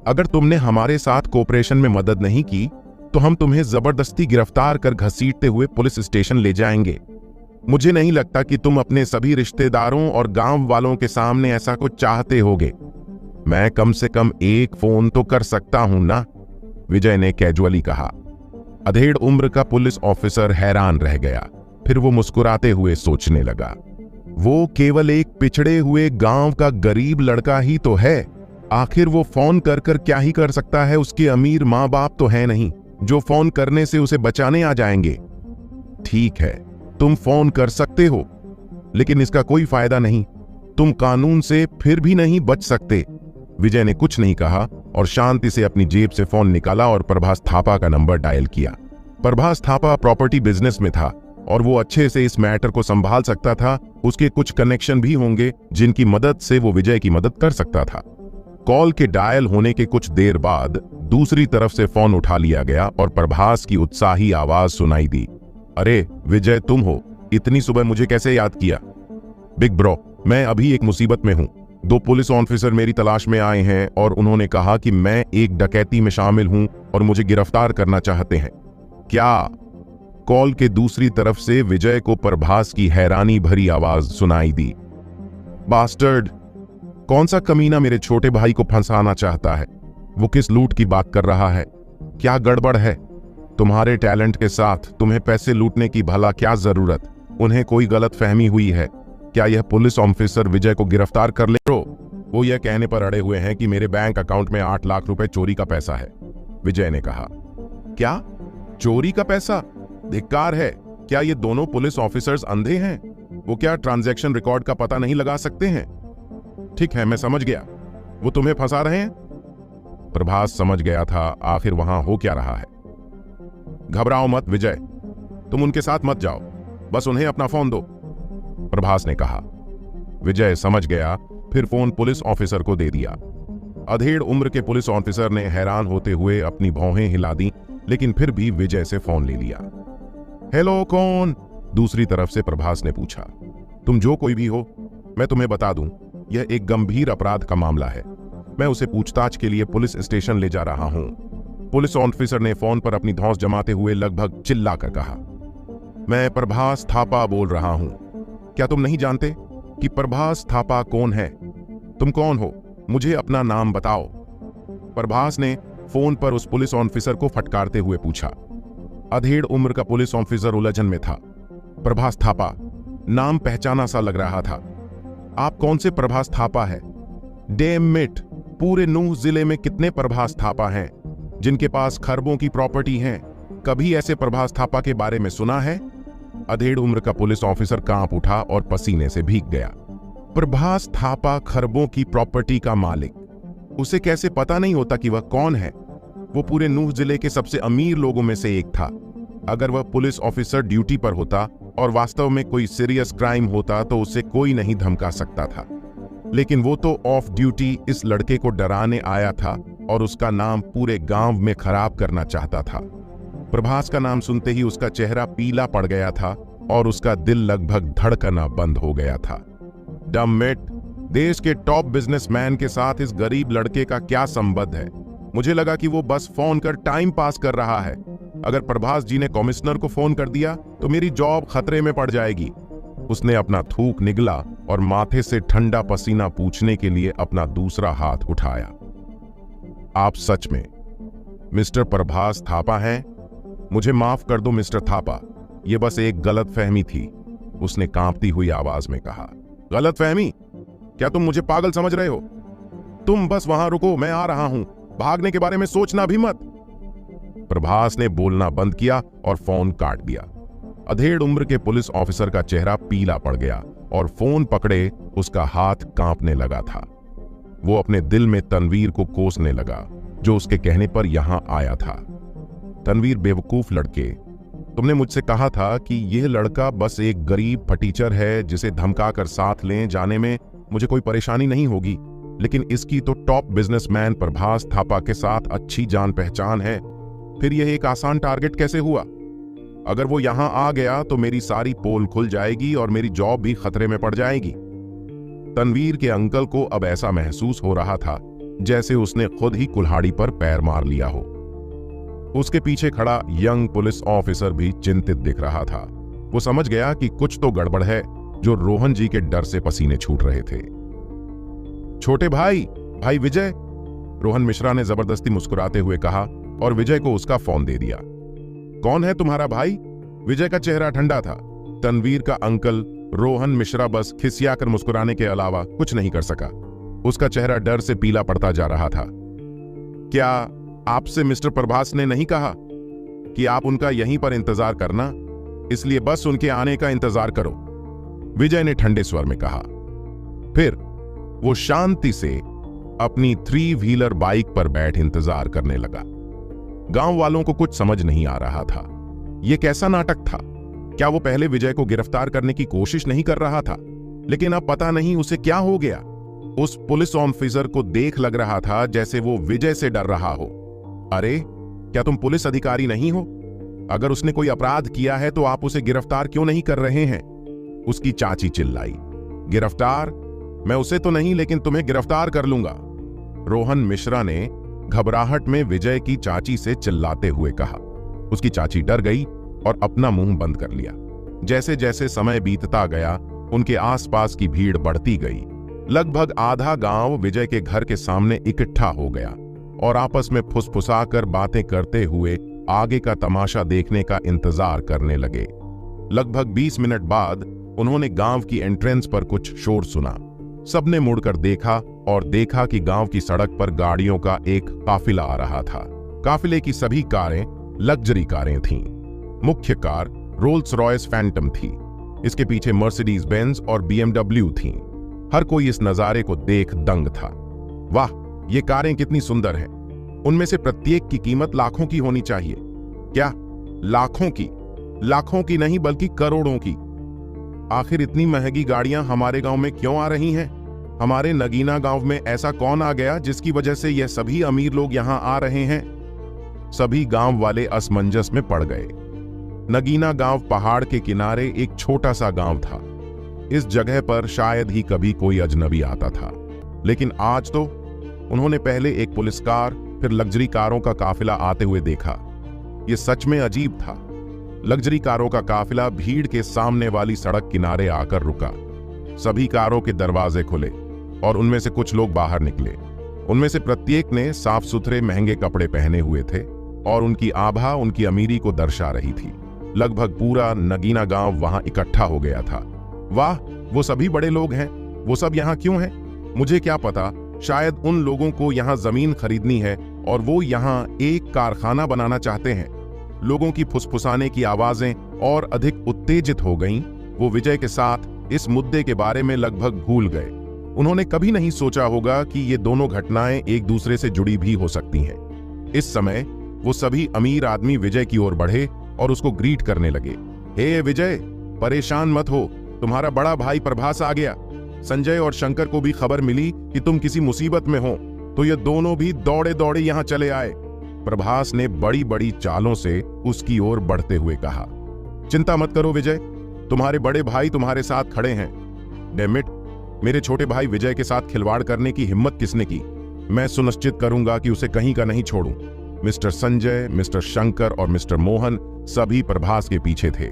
अगर तुमने हमारे साथ कोऑपरेशन में मदद नहीं की तो हम तुम्हें जबरदस्ती गिरफ्तार कर घसीटते हुए पुलिस स्टेशन ले जाएंगे। मुझे नहीं लगता कि तुम अपने सभी रिश्तेदारों और गांव वालों के सामने ऐसा कुछ चाहते होगे। मैं कम से कम एक फोन तो कर सकता हूं ना? विजय ने कैजुअली कहा। अधेड़ उम्र का पुलिस ऑफिसर हैरान रह गया। फिर वो मुस्कुराते हुए सोचने लगा, वो केवल एक पिछड़े हुए गांव का गरीब लड़का ही तो है। आखिर वो फोन कर कर क्या ही कर सकता है? उसके अमीर माँ बाप तो है नहीं जो फोन करने से उसे बचाने आ जाएंगे। ठीक है, तुम फोन कर सकते हो, लेकिन इसका कोई फायदा नहीं। तुम कानून से फिर भी नहीं बच सकते। विजय ने कुछ नहीं कहा और शांति से अपनी जेब से फोन निकाला और प्रभास थापा का नंबर डायल किया। प्रभास थापा प्रॉपर्टी बिजनेस में था और वो अच्छे से इस मैटर को संभाल सकता था। उसके कुछ कनेक्शन भी होंगे जिनकी मदद से वो विजय की मदद कर सकता था। कॉल के डायल होने के कुछ देर बाद दूसरी तरफ से फोन उठा लिया गया और प्रभास की उत्साही आवाज सुनाई दी, अरे विजय, तुम हो? इतनी सुबह मुझे कैसे याद किया? बिग ब्रो, मैं अभी एक मुसीबत में हूं। 2 पुलिस ऑफिसर मेरी तलाश में आए हैं और उन्होंने कहा कि मैं एक डकैती में शामिल हूं और मुझे गिरफ्तार करना चाहते हैं। क्या? कॉल के दूसरी तरफ से विजय को प्रभास की हैरानी भरी आवाज सुनाई दी। बास्टर्ड, कौन सा कमीना मेरे छोटे भाई को फंसाना चाहता है? वो किस लूट की बात कर रहा है? क्या गड़बड़ है? तुम्हारे टैलेंट के साथ तुम्हें पैसे लूटने की भला क्या जरूरत? उन्हें कोई गलत फहमी हुई है। क्या यह पुलिस ऑफिसर विजय को गिरफ्तार कर ले? वो यह कहने पर अड़े हुए हैं कि मेरे बैंक अकाउंट में 8 लाख रुपए चोरी का पैसा है, विजय ने कहा। क्या? चोरी का पैसा? धिक्कार है। क्या ये दोनों पुलिस ऑफिसर्स अंधे हैं? वो क्या ट्रांजैक्शन रिकॉर्ड का पता नहीं लगा सकते हैं? ठीक है, मैं समझ गया। वो तुम्हें फंसा रहे हैं? प्रभास समझ गया था आखिर वहां हो क्या रहा है। घबराओ मत विजय, तुम उनके साथ मत जाओ, बस उन्हें अपना फोन दो, प्रभास ने कहा। विजय समझ गया, फिर फोन पुलिस ऑफिसर को दे दिया। अधेड़ उम्र के पुलिस ऑफिसर ने हैरान होते हुए अपनी भौहें हिला दी, लेकिन फिर भी विजय से फोन ले लिया। हेलो, कौन? दूसरी तरफ से प्रभास ने पूछा। तुम जो कोई भी हो, मैं तुम्हें बता दूं, यह एक गंभीर अपराध का मामला है। मैं उसे पूछताछ के लिए पुलिस स्टेशन ले जा रहा हूं। पुलिस ऑफिसर ने फोन पर अपनी धौंस जमाते हुए लगभग चिल्लाकर कहा। मैं प्रभास थापा बोल रहा हूं। क्या तुम नहीं जानते कि प्रभास थापा कौन है? तुम कौन हो? मुझे अपना नाम बताओ। प्रभास ने फोन पर उस पुलिस ऑफिसर को फटकारते हुए पूछा। अधेड़ उम्र का पुलिस ऑफिसर उलझन में था। प्रभास थापा, नाम पहचाना सा लग रहा था। आप कौन से प्रभास थापा है? डैम इट, पूरे नूह जिले में कितने प्रभास थापा हैं जिनके पास खरबों की प्रॉपर्टी है? कभी ऐसे प्रभास थापा के बारे में सुना है? अधेड़ उम्र का पुलिस ऑफिसर कांप उठा और पसीने से भीग गया। प्रभास थापा खरबों की प्रॉपर्टी का मालिक, उसे कैसे पता नहीं होता कि वह कौन है? वो पूरे नूह जिले के सबसे अमीर लोगों में से एक था। अगर वह पुलिस ऑफिसर ड्यूटी पर होता और वास्तव में कोई सीरियस क्राइम होता तो उसे कोई नहीं धमका सकता था, लेकिन वो तो ऑफ ड्यूटी इस लड़के को डराने आया था और उसका नाम पूरे गांव में खराब करना चाहता था। प्रभास का नाम सुनते ही उसका चेहरा पीला पड़ गया था और उसका दिल लगभग धड़कना बंद हो गया था। डम्मिट, देश के टॉप बिजनेसमैन के साथ इस गरीब लड़के का क्या संबंध है? मुझे लगा कि वो बस फोन कर टाइम पास कर रहा है। अगर प्रभास जी ने कमिश्नर को फोन कर दिया तो मेरी जॉब खतरे में पड़ जाएगी। उसने अपना थूक निगला और माथे से ठंडा पसीना पूछने के लिए अपना दूसरा हाथ उठाया। आप सच में मिस्टर प्रभास थापा हैं? मुझे माफ कर दो मिस्टर थापा, यह बस एक गलतफहमी थी, उसने कांपती हुई आवाज में कहा। गलतफहमी? क्या तुम मुझे पागल समझ रहे हो? तुम बस वहां रुको, मैं आ रहा हूं। भागने के बारे में सोचना भी मत। प्रभास ने बोलना बंद किया और फोन काट दिया। अधेड़ उम्र के पुलिस ऑफिसर का चेहरा पीला पड़ गया और फोन पकड़े उसका हाथ कांपने लगा था। वो अपने दिल में तनवीर को कोसने लगा, जो उसके कहने पर यहां आया था। तनवीर बेवकूफ लड़के, तुमने मुझसे कहा था कि यह लड़का बस एक गरीब फटीचर है जिसे धमकाकर साथ ले जाने में मुझे कोई परेशानी नहीं होगी, लेकिन इसकी तो टॉप बिजनेसमैन प्रभास थापा के साथ अच्छी जान पहचान है। फिर यह एक आसान टारगेट कैसे हुआ? अगर वो यहां आ गया तो मेरी सारी पोल खुल जाएगी और मेरी जॉब भी खतरे में पड़ जाएगी। तनवीर के अंकल को अब ऐसा महसूस हो रहा था जैसे उसने खुद ही कुल्हाड़ी पर पैर मार लिया हो। उसके पीछे खड़ा यंग पुलिस ऑफिसर भी चिंतित दिख रहा था। वो समझ गया कि कुछ तो गड़बड़ है, जो रोहन जी के डर से पसीने छूट रहे थे। छोटे भाई, भाई विजय, रोहन मिश्रा ने जबरदस्ती मुस्कुराते हुए कहा और विजय को उसका फोन दे दिया। कौन है तुम्हारा भाई? विजय का चेहरा ठंडा था। तनवीर का अंकल रोहन मिश्रा बस खिसियाकर मुस्कुराने के अलावा कुछ नहीं कर सका। उसका चेहरा डर से पीला पड़ता जा रहा था। क्या आपसे मिस्टर प्रभास ने नहीं कहा कि आप उनका यहीं पर इंतजार करना, इसलिए बस उनके आने का इंतजार करो? विजय ने ठंडे स्वर में कहा। फिर वो शांति से अपनी 3 व्हीलर बाइक पर बैठ इंतजार करने लगा। गांव वालों को कुछ समझ नहीं आ रहा था। यह कैसा नाटक था? क्या वो पहले विजय को गिरफ्तार करने की कोशिश नहीं कर रहा था? लेकिन अब पता नहीं उसे क्या हो गया। उस पुलिस ऑफिसर को देख लग रहा था जैसे वो विजय से डर रहा हो। अरे, क्या तुम पुलिस अधिकारी नहीं हो? अगर उसने कोई अपराध किया है तो आप उसे गिरफ्तार क्यों नहीं कर रहे हैं? उसकी चाची चिल्लाई। गिरफ्तार? मैं उसे तो नहीं, लेकिन तुम्हें गिरफ्तार कर लूंगा, रोहन मिश्रा ने घबराहट में विजय की चाची से चिल्लाते हुए कहा। उसकी चाची डर गई और अपना मुंह बंद कर लिया। जैसे जैसे समय बीतता गया, उनके आसपास की भीड़ बढ़ती गई। लगभग आधा गांव विजय के घर के सामने इकट्ठा हो गया और आपस में फुसफुसाकर बातें करते हुए आगे का तमाशा देखने का इंतजार करने लगे। लगभग 20 मिनट बाद उन्होंने गांव की एंट्रेंस पर कुछ शोर सुना। सबने मुड़कर देखा और देखा कि गांव की सड़क पर गाड़ियों का एक काफिला आ रहा था। काफिले की सभी कारें लग्जरी कारें थीं। मुख्य कार रोल्स रॉयस फैंटम थी। इसके पीछे मर्सिडीज बेंज और BMW थीं। हर कोई इस नजारे को देख दंग था। वाह, ये कारें कितनी सुंदर हैं। उनमें से प्रत्येक की कीमत लाखों की होनी चाहिए। क्या लाखों की? लाखों की नहीं बल्कि करोड़ों की। आखिर इतनी महंगी गाड़ियां हमारे गांव में क्यों आ रही हैं? हमारे नगीना गांव में ऐसा कौन आ गया जिसकी वजह से यह सभी अमीर लोग यहां आ रहे हैं? सभी गांव वाले असमंजस में पड़ गए। नगीना गांव पहाड़ के किनारे एक छोटा सा गांव था। इस जगह पर शायद ही कभी कोई अजनबी आता था, लेकिन आज तो उन्होंने पहले एक पुलिस कार, फिर लग्जरी कारों का काफिला आते हुए देखा। यह सच में अजीब था। लग्जरी कारों का काफिला भीड़ के सामने वाली सड़क किनारे आकर रुका। सभी कारों के दरवाजे खुले और उनमें से कुछ लोग बाहर निकले। उनमें से प्रत्येक ने साफ सुथरे महंगे कपड़े पहने हुए थे और उनकी आभा उनकी अमीरी को दर्शा रही थी। लगभग पूरा नगीना गांव वहां इकट्ठा हो गया था। वाह, वो सभी बड़े लोग हैं। वो सब यहाँ क्यों हैं? मुझे क्या पता, शायद उन लोगों को यहाँ जमीन खरीदनी है और वो यहाँ एक कारखाना बनाना चाहते हैं। लोगों की फुसफुसाने की आवाजें और अधिक उत्तेजित हो गईं। वो विजय के साथ इस मुद्दे के बारे में लगभग भूल गए। उन्होंने कभी नहीं सोचा होगा कि ये दोनों घटनाएं एक दूसरे से जुड़ी भी हो सकती हैं। इस समय वो सभी अमीर आदमी विजय की ओर बढ़े और उसको ग्रीट करने लगे। हे विजय, परेशान मत हो, तुम्हारा बड़ा भाई प्रभास आ गया। संजय और शंकर को भी खबर मिली कि तुम किसी मुसीबत में हो, तो ये दोनों भी दौड़े दौड़े यहाँ चले आए। प्रभास ने बड़ी बड़ी चालों से उसकी ओर बढ़ते हुए कहा, चिंता मत करो विजय, तुम्हारे बड़े भाई तुम्हारे साथ खड़े हैं। डैमिट, मेरे छोटे भाई विजय के साथ खिलवाड़ करने की हिम्मत किसने की? मैं सुनिश्चित करूंगा कि उसे कहीं का नहीं छोड़ूं। मिस्टर संजय, मिस्टर शंकर और मिस्टर मोहन सभी प्रभास के पीछे थे।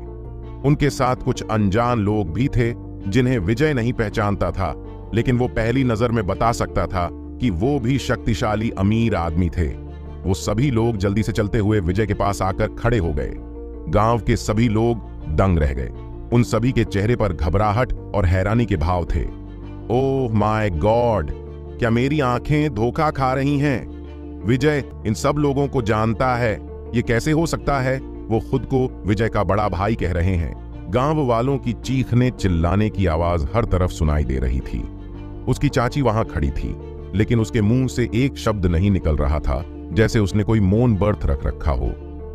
उनके साथ कुछ अनजान लोग भी थे जिन्हें विजय नहीं पहचानता था, लेकिन वो पहली नजर में बता सकता था कि वो भी शक्तिशाली अमीर आदमी थे। वो सभी लोग जल्दी से चलते हुए विजय के पास आकर खड़े हो गए। गांव के सभी लोग दंग रह गए। उन सभी के चेहरे पर घबराहट और हैरानी के भाव थे। ओह माय गॉड, क्या मेरी आंखें धोखा खा रही हैं? विजय इन सब लोगों को जानता है, ये कैसे हो सकता है? वो खुद को विजय का बड़ा भाई कह रहे हैं। गांव वालों की चीखने चिल्लाने की आवाज हर तरफ सुनाई दे रही थी। उसकी चाची वहां खड़ी थी, लेकिन उसके मुंह से एक शब्द नहीं निकल रहा था, जैसे उसने कोई मौन व्रत रख रखा हो।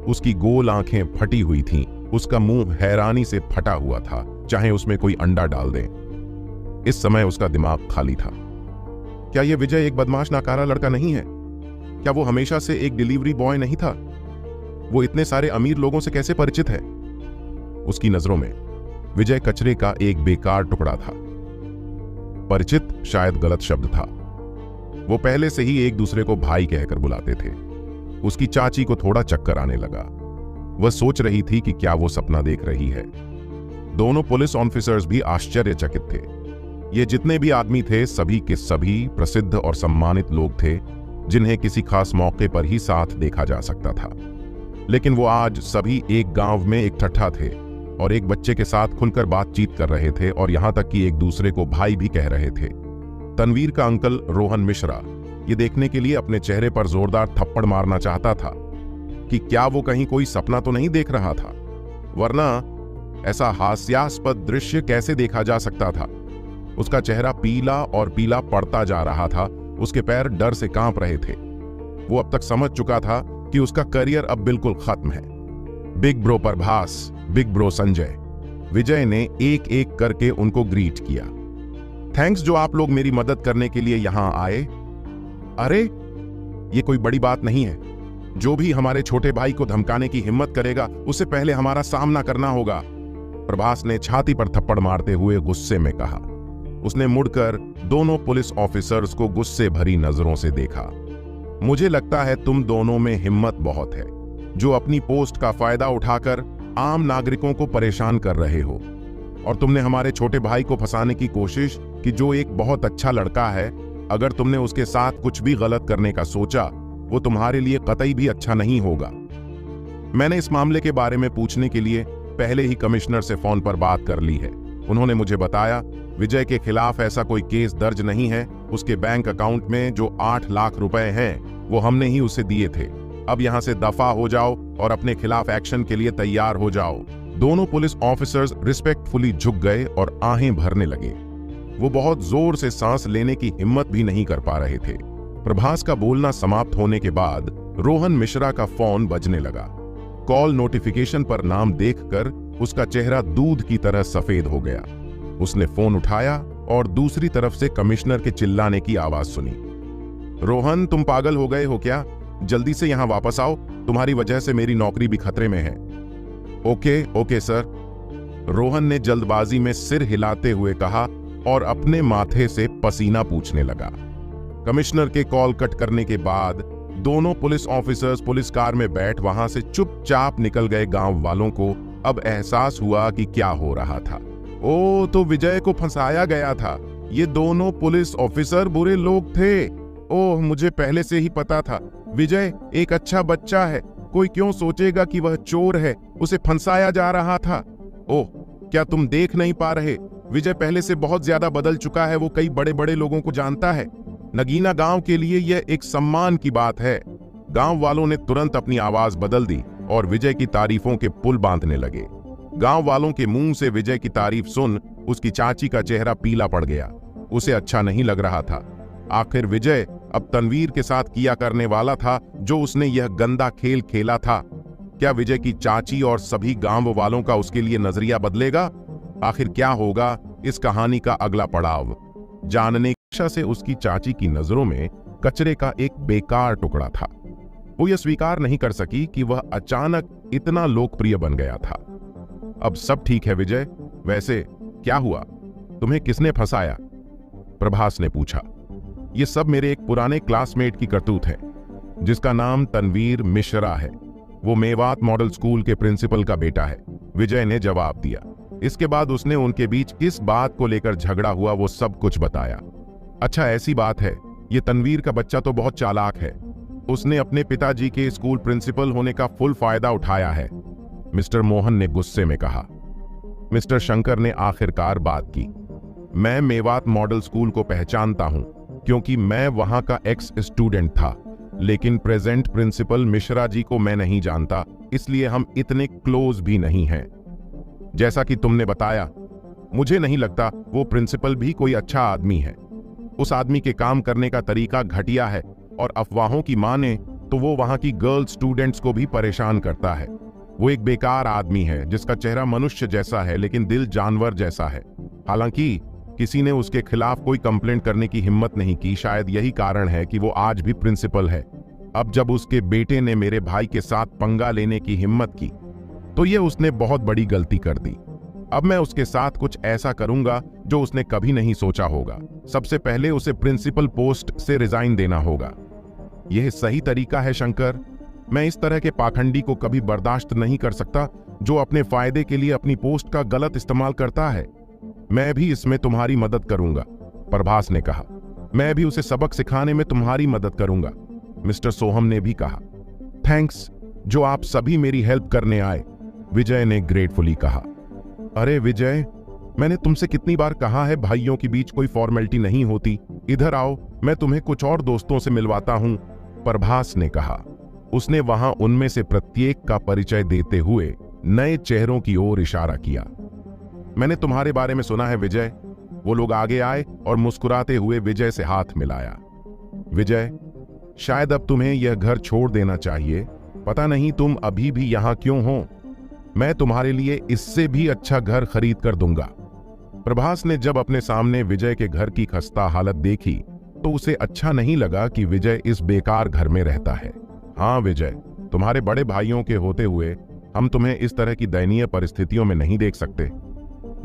उसकी गोल आंखें फटी हुई थीं, उसका मुंह हैरानी से फटा हुआ था, चाहे उसमें कोई अंडा डाल दे। इस समय उसका दिमाग खाली था। क्या यह विजय एक बदमाश नाकारा लड़का नहीं है? क्या वो हमेशा से एक डिलीवरी बॉय नहीं था? वो इतने सारे अमीर लोगों से कैसे परिचित है? उसकी नजरों में विजय कचरे का एक बेकार टुकड़ा था। परिचित शायद गलत शब्द था। वो पहले से ही एक दूसरे को भाई कहकर बुलाते थे। उसकी चाची को थोड़ा चक्कर आने लगा। वह सोच रही थी कि क्या वो सपना देख रही है। दोनों पुलिस ऑफिसर्स भी आश्चर्यचकित थे। ये जितने भी आदमी थे, सभी के सभी प्रसिद्ध और सम्मानित लोग थे, जिन्हें किसी खास मौके पर ही साथ देखा जा सकता था। लेकिन वो आज सभी एक गांव में इकट्ठा थे और एक बच्चे के साथ खुलकर बातचीत कर रहे थे और यहां तक कि एक दूसरे को भाई भी कह रहे थे। तनवीर का अंकल रोहन मिश्रा ये देखने के लिए अपने चेहरे पर जोरदार थप्पड़ मारना चाहता था कि क्या वो कहीं कोई सपना तो नहीं देख रहा था, वरना ऐसा हास्यास्पद दृश्य कैसे देखा जा सकता था। उसका चेहरा पीला और पीला पड़ता जा रहा था। उसके पैर डर से कांप रहे थे। वो अब तक समझ चुका था कि उसका करियर अब बिल्कुल खत्म है। Big bro Prabhas, big bro Sanjay, Vijay ने एक एक करके उनको ग्रीट किया। थैंक्स जो आप लोग मेरी मदद करने के लिए यहां आए। अरे ये कोई बड़ी बात नहीं है। जो भी हमारे छोटे भाई को धमकाने की हिम्मत करेगा, उससे पहले हमारा सामना करना होगा। प्रभास ने छाती पर थप्पड़ मारते हुए गुस्से में कहा। उसने मुड़कर दोनों पुलिस ऑफिसर्स को गुस्से भरी नजरों से देखा। मुझे लगता है तुम दोनों में हिम्मत बहुत है, जो अपनी पोस्ट का फायदा उठाकर आम नागरिकों को परेशान कर रहे हो। और तुमने हमारे छोटे भाई को फंसाने की कोशिश की, जो एक बहुत अच्छा लड़का है। अगर तुमने उसके साथ कुछ भी गलत करने का सोचा, वो तुम्हारे लिए कतई भी अच्छा नहीं होगा। मैंने इस मामले के बारे में पूछने के लिए पहले ही कमिश्नर से फोन पर बात कर ली है। उन्होंने मुझे बताया विजय के खिलाफ ऐसा कोई केस दर्ज नहीं है। उसके बैंक अकाउंट में जो 8 लाख रुपए हैं, वो हमने ही उसे दिए थे। अब यहां से दफा हो जाओ और अपने खिलाफ एक्शन के लिए तैयार हो जाओ। दोनों पुलिस ऑफिसर्स रिस्पेक्टफुली झुक गए और आहें भरने लगे। वो बहुत जोर से सांस लेने की हिम्मत भी नहीं कर पा रहे थे। प्रभास का बोलना समाप्त होने के बाद रोहन मिश्रा का फोन बजने लगा। कॉल नोटिफिकेशन पर नाम देखकर उसका चेहरा दूध की तरह सफेद हो गया। उसने फोन उठाया और दूसरी तरफ से कमिश्नर के चिल्लाने की आवाज सुनी। रोहन, तुम पागल हो गए हो क्या? जल्दी से यहां वापस आओ, तुम्हारी वजह से मेरी नौकरी भी खतरे में है। ओके सर, रोहन ने जल्दबाजी में सिर हिलाते हुए कहा और अपने माथे से पसीना पूछने लगा। कमिश्नर के कॉल कट करने के बाद दोनों पुलिस ऑफिसर्स पुलिस कार में बैठ वहां से चुपचाप निकल गए। गांव वालों को अब एहसास हुआ कि क्या हो रहा था। तो विजय को फंसाया गया था। ये दोनों पुलिस ऑफिसर बुरे लोग थे। ओह, मुझे पहले से ही पता था। विजय एक अच्छा बच्चा है, कोई क्यों सोचेगा कि वह चोर है, उसे फंसाया जा रहा था। ओह, क्या तुम देख नहीं पा रहे? विजय पहले से बहुत ज्यादा बदल चुका है, वो कई बड़े बड़े लोगों को जानता है। नगीना गांव के लिए यह एक सम्मान की बात है। गांव वालों ने तुरंत अपनी आवाज बदल दी और विजय की तारीफों के पुल बांधने लगे। गांव वालों के मुंह से विजय की तारीफ सुन उसकी चाची का चेहरा पीला पड़ गया। उसे अच्छा नहीं लग रहा था। आखिर विजय अब तनवीर के साथ किया करने वाला था जो उसने यह गंदा खेल खेला था। क्या विजय की चाची और सभी गांव वालों का उसके लिए नजरिया बदलेगा? आखिर क्या होगा इस कहानी का अगला पड़ाव जानने की इच्छा से उसकी चाची की नजरों में कचरे का एक बेकार टुकड़ा था। वो यह स्वीकार नहीं कर सकी कि वह अचानक इतना लोकप्रिय बन गया था। अब सब ठीक है विजय, वैसे क्या हुआ? तुम्हें किसने फंसाया? प्रभास ने पूछा। ये सब मेरे एक पुराने क्लासमेट की करतूत है जिसका नाम तनवीर मिश्रा है। वो मेवात मॉडल स्कूल के प्रिंसिपल का बेटा है, विजय ने जवाब दिया। इसके बाद उसने उनके बीच किस बात को लेकर झगड़ा हुआ वो सब कुछ बताया। अच्छा, ऐसी बात है, ये तनवीर का बच्चा तो बहुत चालाक है। उसने अपने पिताजी के स्कूल प्रिंसिपल होने का फुल फायदा उठाया है, मिस्टर मोहन ने गुस्से में कहा। मिस्टर शंकर ने आखिरकार बात की। मैं मेवात मॉडल स्कूल को पहचानता हूं क्योंकि मैं वहां का एक्स स्टूडेंट था, लेकिन प्रेजेंट प्रिंसिपल मिश्रा जी को मैं नहीं जानता, इसलिए हम इतने क्लोज भी नहीं हैं। जैसा कि तुमने बताया, मुझे नहीं लगता वो प्रिंसिपल भी कोई अच्छा आदमी है। उस आदमी के काम करने का तरीका घटिया है और अफवाहों की माने तो वो वहां की गर्ल स्टूडेंट्स को भी परेशान करता है। वो एक बेकार आदमी है जिसका चेहरा मनुष्य जैसा है लेकिन दिल जानवर जैसा है। हालांकि किसी ने उसके खिलाफ कोई कंप्लेंट करने की हिम्मत नहीं की। शायद यही कारण है कि वो आज भी प्रिंसिपल है। अब जब उसके बेटे ने मेरे भाई के साथ पंगा लेने की हिम्मत की तो ये उसने बहुत बड़ी गलती कर दी। अब मैं उसके साथ कुछ ऐसा करूंगा जो उसने कभी नहीं सोचा होगा। सबसे पहले उसे प्रिंसिपल पोस्ट से रिजाइन देना होगा। यह सही तरीका है शंकर। मैं इस तरह के पाखंडी को कभी बर्दाश्त नहीं कर सकता जो अपने फायदे के लिए अपनी पोस्ट का गलत इस्तेमाल करता है। मैं भी इसमें तुम्हारी मदद करूंगा, प्रभास ने कहा। मैं भी उसे सबक सिखाने में तुम्हारी मदद करूंगा, मिस्टर सोहम ने भी कहा। थैंक्स जो आप सभी मेरी हेल्प करने आए, विजय ने ग्रेटफुली कहा। अरे विजय, मैंने तुमसे कितनी बार कहा है भाइयों के बीच कोई फॉर्मेलिटी नहीं होती। इधर आओ, मैं तुम्हें कुछ और दोस्तों से मिलवाता हूं, प्रभास ने कहा। उसने वहां उनमें से प्रत्येक का परिचय देते हुए नए चेहरों की ओर इशारा किया। मैंने तुम्हारे बारे में सुना है विजय। वो लोग आगे आए और मुस्कुराते हुए विजय से हाथ मिलाया। विजय, शायद अब तुम्हें यह घर छोड़ देना चाहिए। पता नहीं तुम अभी भी यहां क्यों हो। मैं तुम्हारे लिए इससे भी अच्छा घर खरीद कर दूंगा। प्रभास ने जब अपने सामने विजय के घर की खस्ता हालत देखी तो उसे अच्छा नहीं लगा कि विजय इस बेकार घर में रहता है। हाँ विजय, तुम्हारे बड़े भाइयों के होते हुए हम तुम्हें इस तरह की दयनीय परिस्थितियों में नहीं देख सकते,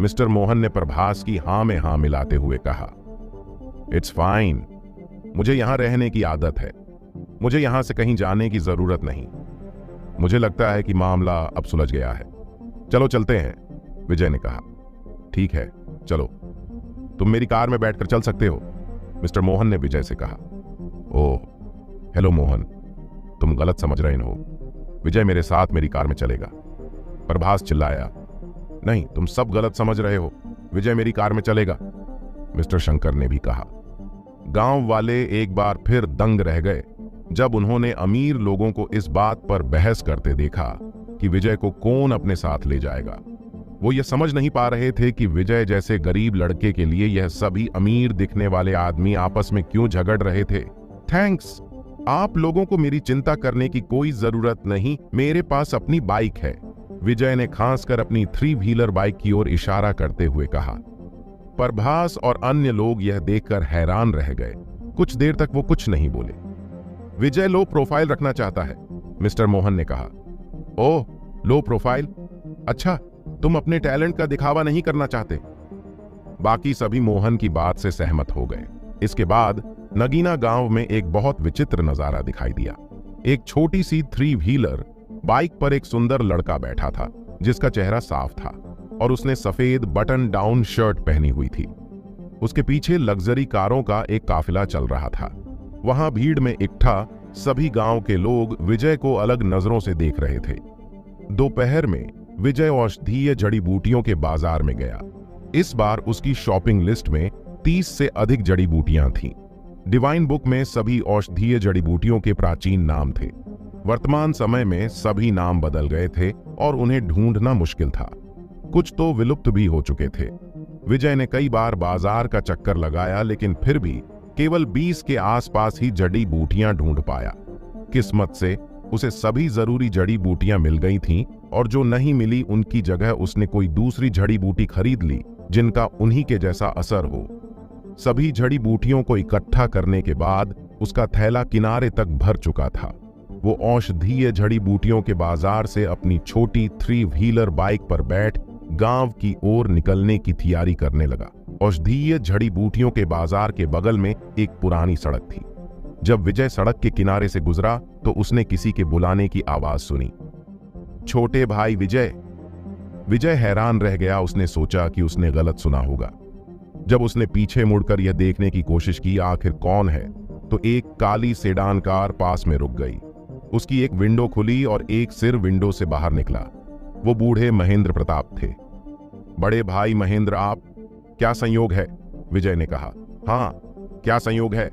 मिस्टर मोहन ने प्रभास की हाँ में हाँ मिलाते हुए कहा। इट्स फाइन, मुझे यहां रहने की आदत है। मुझे यहां से कहीं जाने की जरूरत नहीं। मुझे लगता है कि मामला अब सुलझ गया है। चलो चलते हैं, विजय ने कहा। ठीक है, चलो। तुम मेरी कार में बैठकर चल सकते हो, मिस्टर मोहन ने विजय से कहा। ओह, हेलो मोहन, तुम गलत समझ रहे हो। विजय मेरे साथ मेरी कार में चलेगा, प्रभास चिल्लाया। नहीं, तुम सब गलत समझ रहे हो। विजय मेरी कार में चलेगा, मिस्टर शंकर ने भी कहा। गांव वाले एक बार फिर दंग रह गए जब उन्होंने अमीर लोगों को इस बात पर बहस करते देखा कि विजय को कौन अपने साथ ले जाएगा। वो ये समझ नहीं पा रहे थे कि विजय जैसे गरीब लड़के के लिए यह सभी अमीर दिखने वाले आदमी आपस में क्यों झगड़ रहे थे। थैंक्स, आप लोगों को मेरी चिंता करने की कोई जरूरत नहीं, मेरे पास अपनी बाइक है, विजय ने खासकर अपनी 3 व्हीलर बाइक की ओर इशारा करते हुए कहा। प्रभास और अन्य लोग यह देखकर हैरान रह गए। कुछ देर तक वो कुछ नहीं बोले। विजय लो प्रोफाइल रखना चाहता है, मिस्टर मोहन ने कहा। ओह, लो प्रोफाइल? अच्छा, तुम अपने टैलेंट का दिखावा नहीं करना चाहते? बाकी सभी मोहन की बात से सहमत हो गए। इसके बाद नगीना गांव में एक बहुत विचित्र नजारा दिखाई दिया। एक छोटी सी 3 व्हीलर बाइक पर एक सुंदर लड़का बैठा था जिसका चेहरा साफ था और उसने सफेद बटन डाउन शर्ट पहनी हुई थी। उसके पीछे लग्जरी कारों का एक काफिला चल रहा था। वहां भीड़ में इकट्ठा सभी गांव के लोग विजय को अलग नजरों से देख रहे थे। दोपहर में विजय औषधीय जड़ी बूटियों के बाजार में गया। इस बार उसकी शॉपिंग लिस्ट में 30 से अधिक जड़ी बूटियां थीं। डिवाइन बुक में सभी औषधीय जड़ी बूटियों के प्राचीन नाम थे। वर्तमान समय में सभी नाम बदल गए थे और उन्हें ढूंढना मुश्किल था। कुछ तो विलुप्त भी हो चुके थे। विजय ने कई बार बाजार का चक्कर लगाया, लेकिन फिर भी केवल 20 के आसपास ही जड़ी बूटियां ढूंढ पाया। किस्मत से उसे सभी जरूरी जड़ी बूटियां मिल गई थीं और जो नहीं मिली उनकी जगह उसने कोई दूसरी जड़ी बूटी खरीद ली जिनका उन्हीं के जैसा असर हो। सभी जड़ी बूटियों को इकट्ठा करने के बाद उसका थैला किनारे तक भर चुका था। वो औषधीय जड़ी बूटियों के बाजार से अपनी छोटी 3 व्हीलर बाइक पर बैठ गांव की ओर निकलने की तैयारी करने लगा। औषधीय जड़ी बूटियों के बाजार के बगल में एक पुरानी सड़क थी। जब विजय सड़क के किनारे से गुजरा तो उसने किसी के बुलाने की आवाज सुनी, छोटे भाई विजय। विजय हैरान रह गया। उसने सोचा कि उसने गलत सुना होगा। जब उसने पीछे मुड़कर यह देखने की कोशिश की आखिर कौन है, तो एक काली सेडान कार पास में रुक गई। उसकी एक विंडो खुली और एक सिर विंडो से बाहर निकला। वो बूढ़े महेंद्र प्रताप थे। बड़े भाई महेंद्र, आप? क्या संयोग है? विजय ने कहा। हाँ, क्या संयोग है?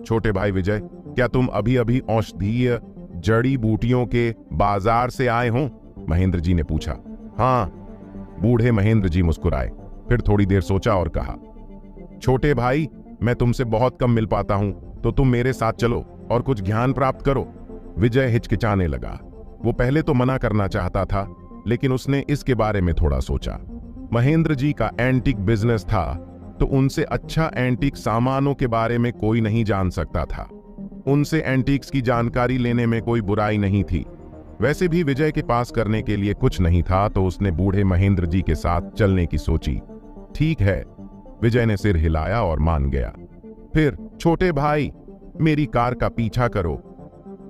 छोटे भाई विजय, क्या तुम अभी अभी औषधीय जड़ी बूटियों के बाजार से आए हो? महेंद्र जी ने पूछा। हाँ। बूढ़े महेंद्र जी मुस्कुराए, फिर थोड़ी देर सोचा और कहा, छोटे भाई, मैं तुमसे बहुत कम मिल पाता हूं, तो तुम मेरे साथ चलो और कुछ ज्ञान प्राप्त करो। विजय हिचकिचाने लगा। वो पहले तो मना करना चाहता था, लेकिन उसने इसके बारे में थोड़ा सोचा। महेंद्र जी का एंटीक बिजनेस था, तो उनसे अच्छा एंटीक सामानों के बारे में कोई नहीं जान सकता था। उनसे एंटीक्स की जानकारी लेने में कोई बुराई नहीं थी। वैसे भी विजय के पास करने के लिए कुछ नहीं था, तो उसने बूढ़े महेंद्र जी के साथ चलने की सोची। ठीक है, विजय ने सिर हिलाया और मान गया। फिर, छोटे भाई, मेरी कार का पीछा करो,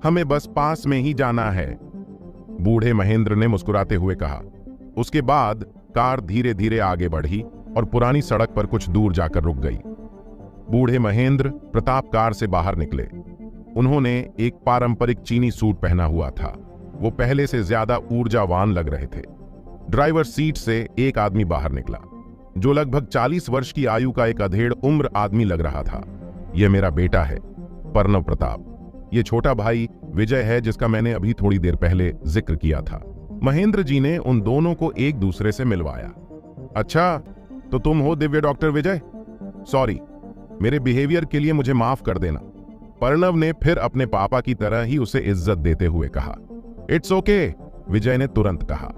हमें बस पास में ही जाना है, बूढ़े महेंद्र ने मुस्कुराते हुए कहा। उसके बाद कार धीरे धीरे आगे बढ़ी और पुरानी सड़क पर कुछ दूर जाकर रुक गई। बूढ़े महेंद्र प्रताप कार से बाहर निकले। उन्होंने एक पारंपरिक चीनी सूट पहना हुआ था। वो पहले से ज्यादा ऊर्जावान लग रहे थे। ड्राइवर सीट से एक आदमी बाहर निकला, जो लगभग 40 वर्ष की आयु का एक अधेड़ उम्र आदमी लग रहा था। यह मेरा बेटा है, प्रणव प्रताप। ये छोटा भाई विजय है, जिसका मैंने अभी थोड़ी देर पहले जिक्र किया था। महेंद्र जी ने उन दोनों को एक दूसरे से मिलवाया। अच्छा, तो तुम हो दिव्य डॉक्टर विजय? सॉरी, मेरे बिहेवियर के लिए मुझे माफ कर देना, प्रणव ने फिर अपने पापा की तरह ही उसे इज्जत देते हुए कहा। इट्स ओके, विजय ने तुरंत कहा।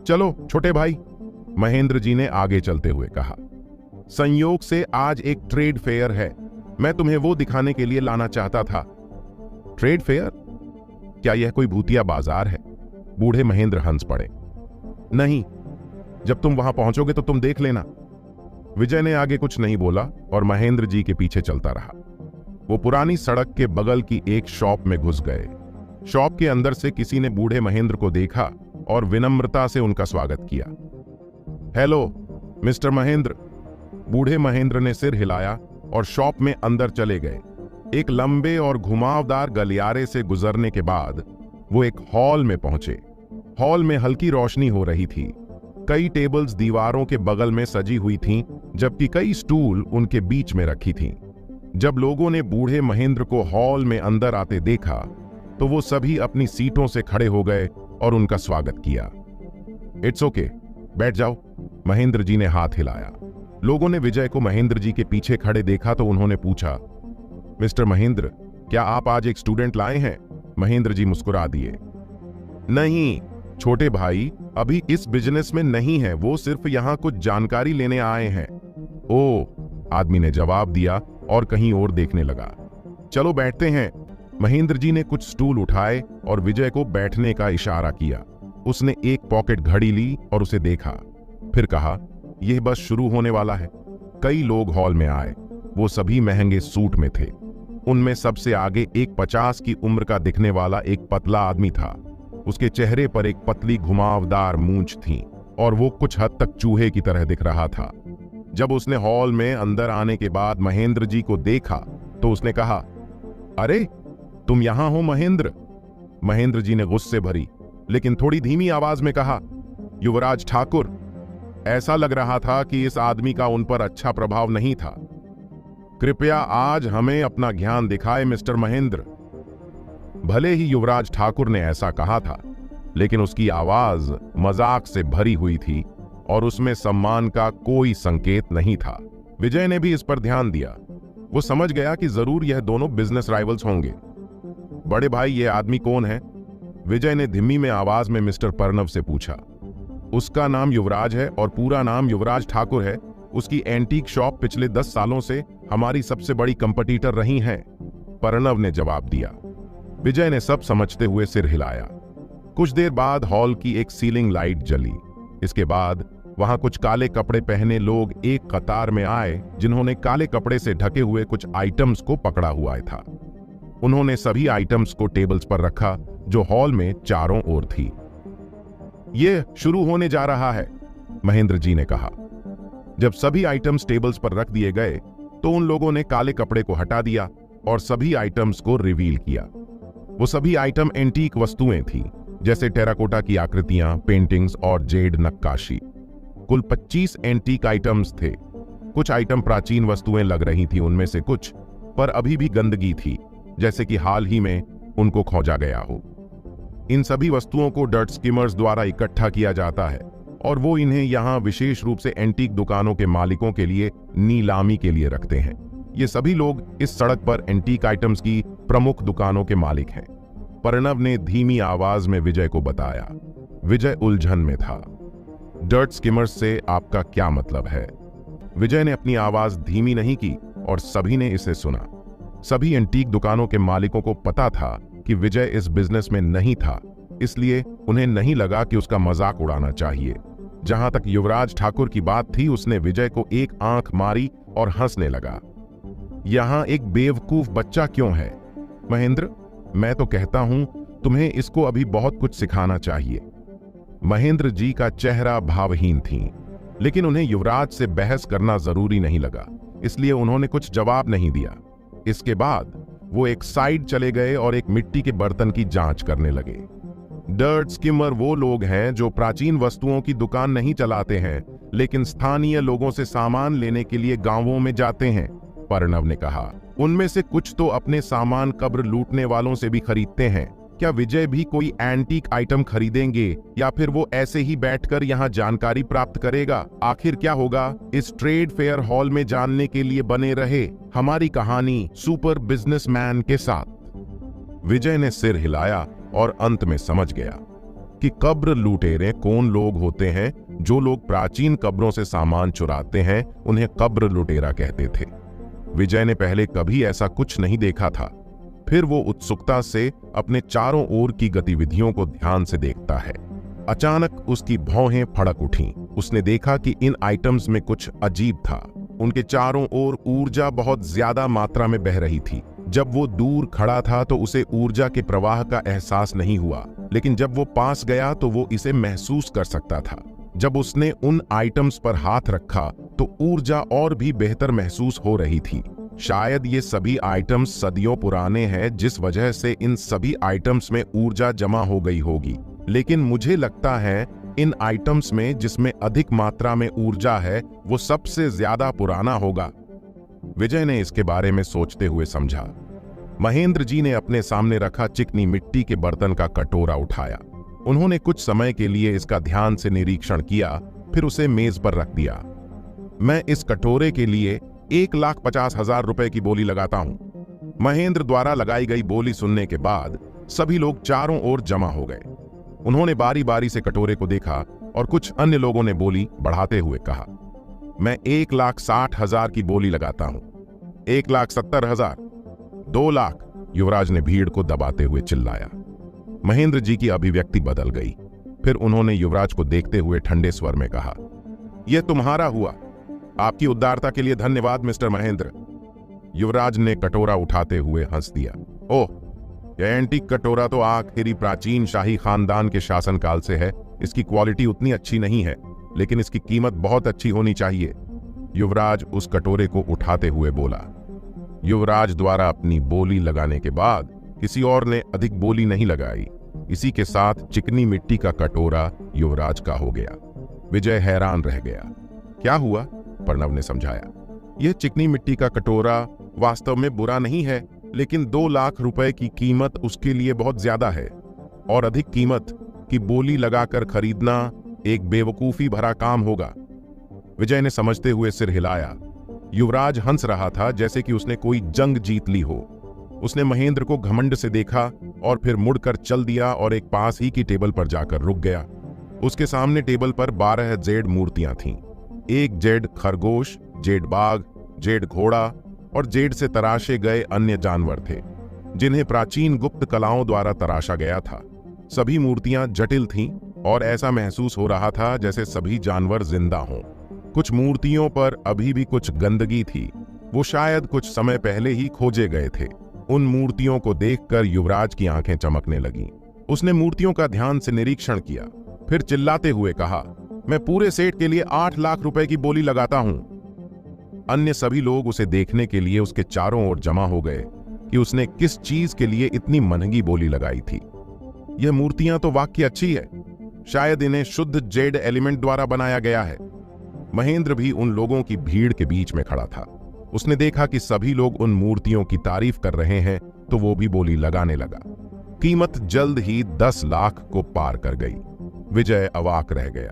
चलो छोटे भाई, महेंद्र जी ने आगे चलते हुए कहा। संयोग से आज एक ट्रेड फेयर है, मैं तुम्हें वो दिखाने के लिए लाना चाहता था। Trade fair? क्या यह कोई भूतिया बाजार है? बूढ़े महेंद्र हंस पड़े। नहीं, जब तुम वहां पहुंचोगे तो तुम देख लेना। विजय ने आगे कुछ नहीं बोला और महेंद्र जी के पीछे चलता रहा। वो पुरानी सड़क के बगल की एक शॉप में घुस गए। शॉप के अंदर से किसी ने बूढ़े महेंद्र को देखा और विनम्रता से उनका स्वागत किया। Hello mister Mahendra. बूढ़े महेंद्र ने सिर हिलाया और शॉप में अंदर चले गए। एक लंबे और घुमावदार गलियारे से गुजरने के बाद वो एक हॉल में पहुंचे। हॉल में हल्की रोशनी हो रही थी। कई टेबल्स दीवारों के बगल में सजी हुई थीं, जबकि कई स्टूल उनके बीच में रखी थीं। जब लोगों ने बूढ़े महेंद्र को हॉल में अंदर आते देखा, तो वो सभी अपनी सीटों से खड़े हो गए और उनका स्वागत किया। इट्स ओके, बैठ जाओ, महेंद्र जी ने हाथ हिलाया। लोगों ने विजय को महेंद्र जी के पीछे खड़े देखा तो उन्होंने पूछा, मिस्टर महेंद्र, क्या आप आज एक स्टूडेंट लाए हैं? महेंद्र जी मुस्कुरा दिए। नहीं छोटे भाई, अभी इस बिजनेस में नहीं है, वो सिर्फ यहां कुछ जानकारी लेने आए हैं। ओह, आदमी ने जवाब दिया और कहीं और देखने लगा। चलो बैठते हैं। महेंद्र जी ने कुछ स्टूल उठाए और विजय को बैठने का इशारा किया। उसने एक पॉकेट घड़ी ली और उसे देखा, फिर कहा, यह बस शुरू होने वाला है। कई लोग हॉल में आए। वो सभी महंगे सूट में थे। उनमें सबसे आगे एक 50 की उम्र का दिखने वाला एक पतला आदमी था। उसके चेहरे पर एक पतली घुमावदार मूंछ थी और वो कुछ हद तक चूहे की तरह दिख रहा था। जब उसने हॉल में अंदर आने के बाद महेंद्र जी को देखा तो उसने कहा, अरे तुम यहां हो महेंद्र? महेंद्र जी ने गुस्से भरी लेकिन थोड़ी धीमी आवाज में कहा, युवराज ठाकुर। ऐसा लग रहा था कि इस आदमी का उन पर अच्छा प्रभाव नहीं था। कृपया आज हमें अपना ज्ञान दिखाए मिस्टर महेंद्र। भले ही युवराज ठाकुर ने ऐसा कहा था, लेकिन उसकी आवाज मजाक से भरी हुई थी और उसमें सम्मान का कोई संकेत नहीं था। विजय ने भी इस पर ध्यान दिया। वो समझ गया कि जरूर यह दोनों बिजनेस राइवल्स होंगे। बड़े भाई, ये आदमी कौन है? विजय ने धीमी में आवाज में मिस्टर प्रणव से पूछा। उसका नाम युवराज है और पूरा नाम युवराज ठाकुर है। उसकी एंटीक शॉप पिछले 10 सालों से हमारी सबसे बड़ी कंपटीटर रही है, प्रणव ने जवाब दिया। विजय ने सब समझते हुए सिर हिलाया। कुछ देर बाद हॉल की एक सीलिंग लाइट जली। इसके बाद वहां कुछ काले कपड़े पहने लोग एक कतार में आए, जिन्होंने काले कपड़े से ढके हुए कुछ आइटम्स को पकड़ा हुआ था। उन्होंने सभी आइटम्स को टेबल्स पर रखा जो हॉल में चारों ओर थी। यह शुरू होने जा रहा है, महेंद्र जी ने कहा। जब सभी आइटम्स टेबल्स पर रख दिए गए तो उन लोगों ने काले कपड़े को हटा दिया और सभी आइटम्स को रिवील किया। वो सभी आइटम एंटीक वस्तुएं थीं, जैसे टेराकोटा की आकृतियां, पेंटिंग्स और जेड नक्काशी। कुल 25 एंटीक आइटम्स थे। कुछ आइटम प्राचीन वस्तुएं लग रही थी, उनमें से कुछ पर अभी भी गंदगी थी, जैसे कि हाल ही में उनको खोजा गया हो। इन सभी वस्तुओं को डर्ट स्किमर्स द्वारा इकट्ठा किया जाता है और वो इन्हें यहां विशेष रूप से एंटीक दुकानों के मालिकों के लिए नीलामी के लिए रखते हैं। ये सभी लोग इस सड़क पर एंटीक आइटम्स की प्रमुख दुकानों के मालिक हैं, प्रणव ने धीमी आवाज में विजय को बताया। विजय उलझन में था। डर्ट स्किमर्स से आपका क्या मतलब है? विजय ने अपनी आवाज धीमी नहीं की और सभी ने इसे सुना। सभी एंटीक दुकानों के मालिकों को पता था कि विजय इस बिजनेस में नहीं था, इसलिए उन्हें नहीं लगा कि उसका मजाक उड़ाना चाहिए। जहां तक युवराज ठाकुर की बात थी, उसने विजय को एक आंख मारी और हंसने लगा। यहां एक बेवकूफ बच्चा क्यों है? महेंद्र, मैं तो कहता हूं तुम्हें इसको अभी बहुत कुछ सिखाना चाहिए। महेंद्र जी का चेहरा भावहीन थी, लेकिन उन्हें युवराज से बहस करना जरूरी नहीं लगा, इसलिए उन्होंने कुछ जवाब नहीं दिया। इसके बाद वो एक साइड चले गए और एक मिट्टी के बर्तन की जांच करने लगे। डर्ट स्किमर वो लोग हैं जो प्राचीन वस्तुओं की दुकान नहीं चलाते हैं, लेकिन स्थानीय लोगों से सामान लेने के लिए गांवों में जाते हैं, प्रणव ने कहा। उनमें से कुछ तो अपने सामान कब्र लूटने वालों से भी खरीदते हैं। क्या विजय भी कोई एंटीक आइटम खरीदेंगे या फिर वो ऐसे ही बैठकर यहाँ जानकारी प्राप्त करेगा? आखिर क्या होगा? इस ट्रेड फेयर हॉल में जानने के लिए बने रहे हमारी कहानी सुपर बिजनेसमैन के साथ। विजय ने सिर हिलाया और अंत में समझ गया कि कब्र लुटेरे कौन लोग होते हैं। जो लोग प्राचीन कब्रों से सामान चुराते हैं उन्हें कब्र लुटेरा कहते थे। विजय ने पहले कभी ऐसा कुछ नहीं देखा था। फिर वो उत्सुकता से अपने चारों ओर की गतिविधियों को ध्यान से देखता है। अचानक उसकी भौहें फड़क उठीं। उसने देखा कि इन आइटम्स में कुछ अजीब था। उनके चारों ओर ऊर्जा बहुत ज्यादा मात्रा में बह रही थी। जब वो दूर खड़ा था तो उसे ऊर्जा के प्रवाह का एहसास नहीं हुआ, लेकिन जब वो पास गया तो वो इसे महसूस कर सकता था। जब उसने उन आइटम्स पर हाथ रखा तो ऊर्जा और भी बेहतर महसूस हो रही थी। शायद ये सभी आइटम्स सदियों पुराने हैं, जिस वजह से इन सभी आइटम्स में ऊर्जा जमा हो गई होगी। लेकिन मुझे लगता है इन आइटम्स में जिसमें अधिक मात्रा में ऊर्जा है वो सबसे ज्यादा पुराना होगा। विजय ने इसके बारे में सोचते हुए समझा। महेंद्र जी ने अपने सामने रखा चिकनी मिट्टी के बर्तन का कटोरा उठाया। उन्होंने कुछ समय के लिए इसका ध्यान से निरीक्षण किया, फिर उसे मेज पर रख दिया। मैं इस कटोरे के लिए 1,50,000 रुपए की बोली लगाता हूं। महेंद्र द्वारा लगाई गई बोली सुनने के बाद सभी लोग चारों ओर जमा हो गए। उन्होंने बारी बारी से कटोरे को देखा और कुछ अन्य लोगों ने बोली बढ़ाते हुए कहा, मैं 1,60,000 की बोली लगाता हूं। 1,70,000, 2 लाख, युवराज ने भीड़ को दबाते हुए चिल्लाया। महेंद्र जी की अभिव्यक्ति बदल गई। फिर उन्होंने युवराज को देखते हुए ठंडे स्वर में कहा, यह तुम्हारा हुआ। आपकी उदारता के लिए धन्यवाद मिस्टर महेंद्र। युवराज ने कटोरा उठाते हुए हंस दिया। ओह, यह एंटीक कटोरा तो आखिरी प्राचीन शाही खानदान के शासनकाल से है। इसकी क्वालिटी उतनी अच्छी नहीं है, लेकिन इसकी कीमत बहुत अच्छी होनी चाहिए। युवराज उस कटोरे को उठाते हुए बोला। युवराज द्वारा अपनी बोली लगाने के बाद किसी और ने अधिक बोली नहीं लगाई। इसी के साथ चिकनी मिट्टी का कटोरा युवराज का हो गया। विजय हैरान रह गया। क्या हुआ? प्रणव ने समझाया। यह चिकनी मिट्टी का कटोरा वास्तव में बुरा नहीं है, लेकिन 2 लाख रुपए की कीमत उसके लिए बहुत ज्यादा है और अधिक कीमत की बोली लगाकर खरीदना एक बेवकूफी भरा काम होगा। विजय ने समझते हुए सिर हिलाया। युवराज हंस रहा था जैसे कि उसने कोई जंग जीत ली हो। उसने महेंद्र को घमंड से देखा और फिर मुड़कर चल दिया और एक पास ही की टेबल पर जाकर रुक गया। उसके सामने टेबल पर 12 जेड मूर्तियां थीं। एक जेड खरगोश, जेड बाघ, जेड घोड़ा और जेड से तराशे गए अन्य जानवर थे, जिन्हें प्राचीन गुप्त कलाओं द्वारा तराशा गया था। सभी मूर्तियां जटिल थीं और ऐसा महसूस हो रहा था जैसे सभी जानवर जिंदा हों। कुछ मूर्तियों पर अभी भी कुछ गंदगी थी, वो शायद कुछ समय पहले ही खोजे गए थे। उन मूर्तियों को देखकर युवराज की आंखें चमकने लगीं। उसने मूर्तियों का ध्यान से निरीक्षण किया, फिर चिल्लाते हुए कहा, मैं पूरे सेट के लिए 8 लाख रुपए की बोली लगाता हूं। अन्य सभी लोग उसे देखने के लिए उसके चारों ओर जमा हो गए कि उसने किस चीज के लिए इतनी महंगी बोली लगाई थी। यह मूर्तियां तो वाकई अच्छी है, शायद इन्हें शुद्ध जेड एलिमेंट द्वारा बनाया गया है। महेंद्र भी उन लोगों की भीड़ के बीच में खड़ा था। उसने देखा कि सभी लोग उन मूर्तियों की तारीफ कर रहे हैं, तो वो भी बोली लगाने लगा। कीमत जल्द ही 10 लाख को पार कर गई। विजय अवाक रह गया।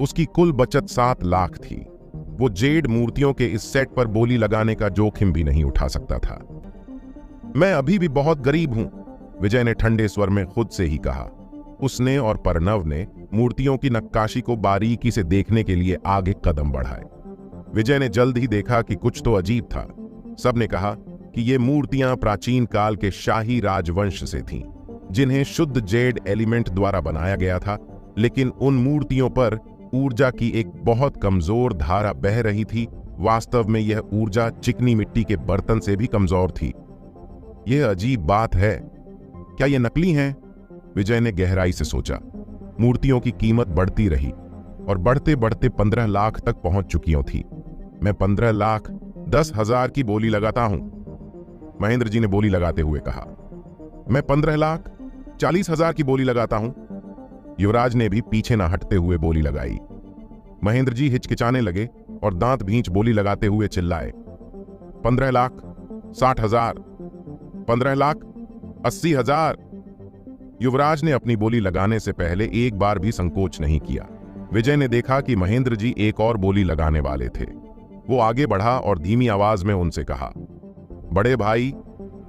उसकी कुल बचत 7 लाख थी। वो जेड मूर्तियों के इस सेट पर बोली लगाने का जोखिम भी नहीं उठा सकता था। मैं अभी भी बहुत गरीब हूं, विजय ने ठंडे स्वर में खुद से ही कहा। उसने और प्रणव ने मूर्तियों की नक्काशी को बारीकी से देखने के लिए आगे कदम बढ़ाए। विजय ने जल्द ही देखा कि कुछ तो अजीब था। सबने कहा कि ये मूर्तियां प्राचीन काल के शाही राजवंश से थीं, जिन्हें शुद्ध जेड एलिमेंट द्वारा बनाया गया था, लेकिन उन मूर्तियों पर ऊर्जा की एक बहुत कमजोर धारा बह रही थी। वास्तव में यह ऊर्जा चिकनी मिट्टी के बर्तन से भी कमजोर थी। यह अजीब बात है। क्या ये नकली हैं? विजय ने गहराई से सोचा। मूर्तियों की कीमत बढ़ती रही और बढ़ते बढ़ते 15 लाख तक पहुंच चुकी थी। मैं 15 लाख 10,000 की बोली लगाता हूं, महेंद्र जी ने बोली लगाते हुए कहा। मैं 15 लाख 40,000 की बोली लगाता हूं, युवराज ने भी पीछे न हटते हुए बोली लगाई। महेंद्र जी हिचकिचाने लगे और दांत भींच बोली लगाते हुए चिल्लाए, 15 लाख 60,000, 15 लाख 80,000। युवराज ने अपनी बोली लगाने से पहले एक बार भी संकोच नहीं किया। विजय ने देखा कि महेंद्र जी एक और बोली लगाने वाले थे। वो आगे बढ़ा और धीमी आवाज में उनसे कहा, बड़े भाई,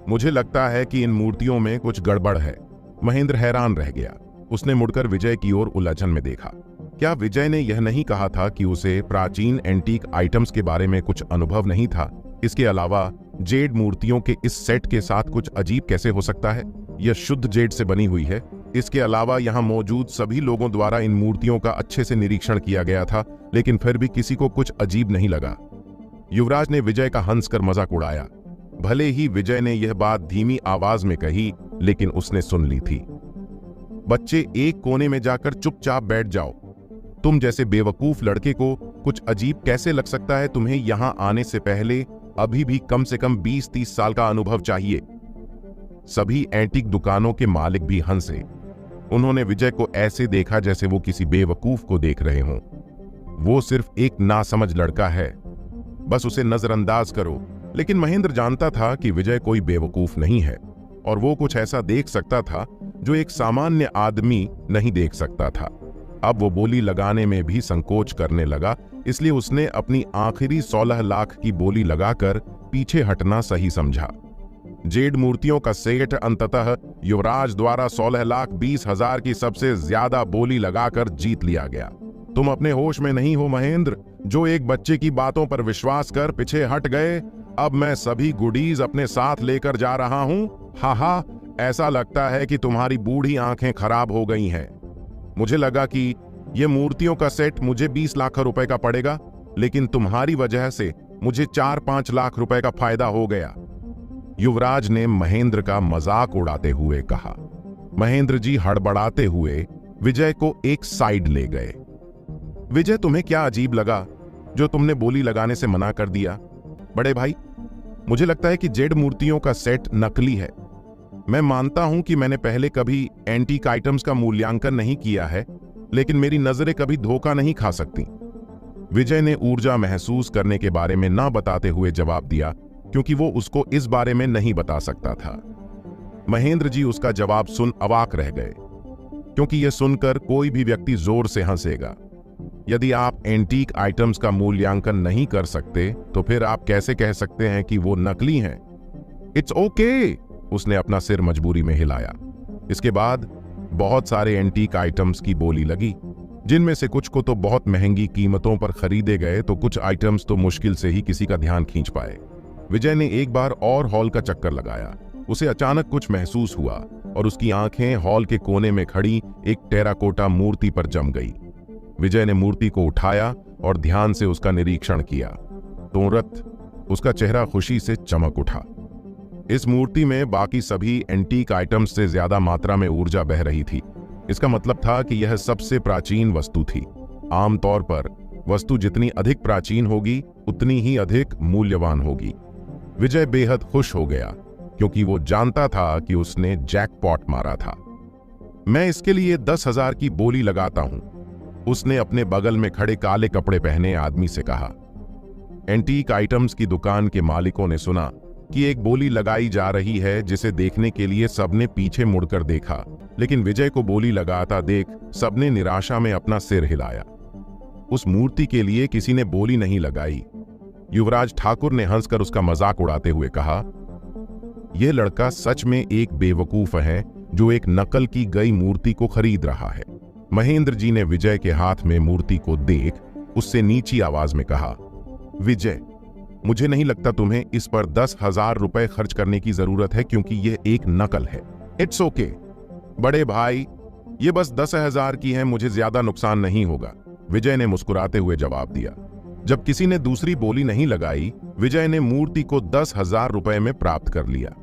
मुझे लगता है कि इन मूर्तियों में कुछ गड़बड़ है। महेंद्र हैरान रह गया। उसने मुड़कर विजय की ओर उलझन में देखा। क्या विजय ने यह नहीं कहा था कि उसे प्राचीन एंटीक आइटम्स के बारे में कुछ अनुभव नहीं था? इसके अलावा जेड मूर्तियों के इस सेट के साथ कुछ अजीब कैसे हो सकता है? यह शुद्ध जेड से बनी हुई है। इसके अलावा यहाँ मौजूद सभी लोगों द्वारा इन मूर्तियों का अच्छे से निरीक्षण किया गया था, लेकिन फिर भी किसी को कुछ अजीब नहीं लगा। युवराज ने विजय का हंसकर मजाक उड़ाया। भले ही विजय ने यह बात धीमी आवाज में कही, लेकिन उसने सुन ली थी। बच्चे, एक कोने में जाकर चुपचाप बैठ जाओ। तुम जैसे बेवकूफ लड़के को कुछ अजीब कैसे लग सकता है? तुम्हें यहां आने से पहले अभी भी कम से कम 20-30 साल का अनुभव चाहिए। सभी एंटीक दुकानों के मालिक भी हंसे। उन्होंने विजय को ऐसे देखा जैसे वो किसी बेवकूफ को देख रहे हों। वो सिर्फ एक नासमझ लड़का है, बस उसे नजरअंदाज करो। लेकिन महेंद्र जानता था कि विजय कोई बेवकूफ नहीं है और वो कुछ ऐसा देख सकता था जो एक सामान्य आदमी नहीं देख सकता था। अब वो बोली लगाने में भी संकोच करने लगा, इसलिए उसने अपनी आखिरी 16 लाख की बोली लगाकर पीछे हटना सही समझा। जेड मूर्तियों का सेट अंततः युवराज द्वारा 16,20,000 की सबसे ज्यादा बोली लगाकर जीत लिया गया। तुम अपने होश में नहीं हो महेंद्र, जो एक बच्चे की बातों पर विश्वास कर पीछे हट गए। अब मैं सभी गुडीज अपने साथ लेकर जा रहा हूं। हा, ऐसा लगता है कि तुम्हारी बूढ़ी आंखें खराब हो गई हैं। मुझे लगा कि यह मूर्तियों का सेट मुझे 20 लाख रुपए का पड़ेगा, लेकिन तुम्हारी वजह से मुझे 4-5 लाख रुपए का फायदा हो गया। युवराज ने महेंद्र का मजाक उड़ाते हुए कहा। महेंद्र जी हड़बड़ाते हुए विजय को एक साइड ले गए। विजय, तुम्हें क्या अजीब लगा जो तुमने बोली लगाने से मना कर दिया? बड़े भाई, मुझे लगता है कि जेड मूर्तियों का सेट नकली है। मैं मानता हूं कि मैंने पहले कभी एंटीक आइटम्स का मूल्यांकन नहीं किया है, लेकिन मेरी नजरें कभी धोखा नहीं खा सकती। विजय ने ऊर्जा महसूस करने के बारे में ना बताते हुए जवाब दिया, क्योंकि वो उसको इस बारे में नहीं बता सकता था। महेंद्र जी उसका जवाब सुन अवाक रह गए, क्योंकि यह सुनकर कोई भी व्यक्ति जोर से हंसेगा। यदि आप एंटीक आइटम्स का मूल्यांकन नहीं कर सकते, तो फिर आप कैसे कह सकते हैं कि वो नकली हैं? इट्स ओके, उसने अपना सिर मजबूरी में हिलाया। इसके बाद बहुत सारे एंटीक आइटम्स की बोली लगी, जिनमें से कुछ को तो बहुत महंगी कीमतों पर खरीदे गए, तो कुछ आइटम्स तो मुश्किल से ही किसी का ध्यान खींच पाए। विजय ने एक बार और हॉल का चक्कर लगाया। उसे अचानक कुछ महसूस हुआ और उसकी आंखें हॉल के कोने में खड़ी एक टेराकोटा मूर्ति पर जम गई। विजय ने मूर्ति को उठाया और ध्यान से उसका निरीक्षण किया। तुरंत उसका चेहरा खुशी से चमक उठा। इस मूर्ति में बाकी सभी एंटीक आइटम्स से ज्यादा मात्रा में ऊर्जा बह रही थी। इसका मतलब था कि यह सबसे प्राचीन वस्तु थी। आमतौर पर वस्तु जितनी अधिक प्राचीन होगी, उतनी ही अधिक मूल्यवान होगी। विजय बेहद खुश हो गया, क्योंकि वो जानता था कि उसने जैकपॉट मारा था। मैं इसके लिए 10,000 की बोली लगाता हूं, उसने अपने बगल में खड़े काले कपड़े पहने आदमी से कहा। एंटीक आइटम्स की दुकान के मालिकों ने सुना कि एक बोली लगाई जा रही है, जिसे देखने के लिए सबने पीछे मुड़कर देखा, लेकिन विजय को बोली लगाता देख सबने निराशा में अपना सिर हिलाया। उस मूर्ति के लिए किसी ने बोली नहीं लगाई। युवराज ठाकुर ने हंसकर उसका मजाक उड़ाते हुए कहा, यह लड़का सच में एक बेवकूफ है जो एक नकल की गई मूर्ति को खरीद रहा है। महेंद्र जी ने विजय के हाथ में मूर्ति को देख उससे नीची आवाज में कहा, विजय, मुझे नहीं लगता तुम्हें इस पर 10,000 रुपए खर्च करने की जरूरत है, क्योंकि यह एक नकल है। इट्स ओके बड़े भाई, ये बस 10,000 की है, मुझे ज्यादा नुकसान नहीं होगा, विजय ने मुस्कुराते हुए जवाब दिया। जब किसी ने दूसरी बोली नहीं लगाई, विजय ने मूर्ति को 10,000 रुपए में प्राप्त कर लिया।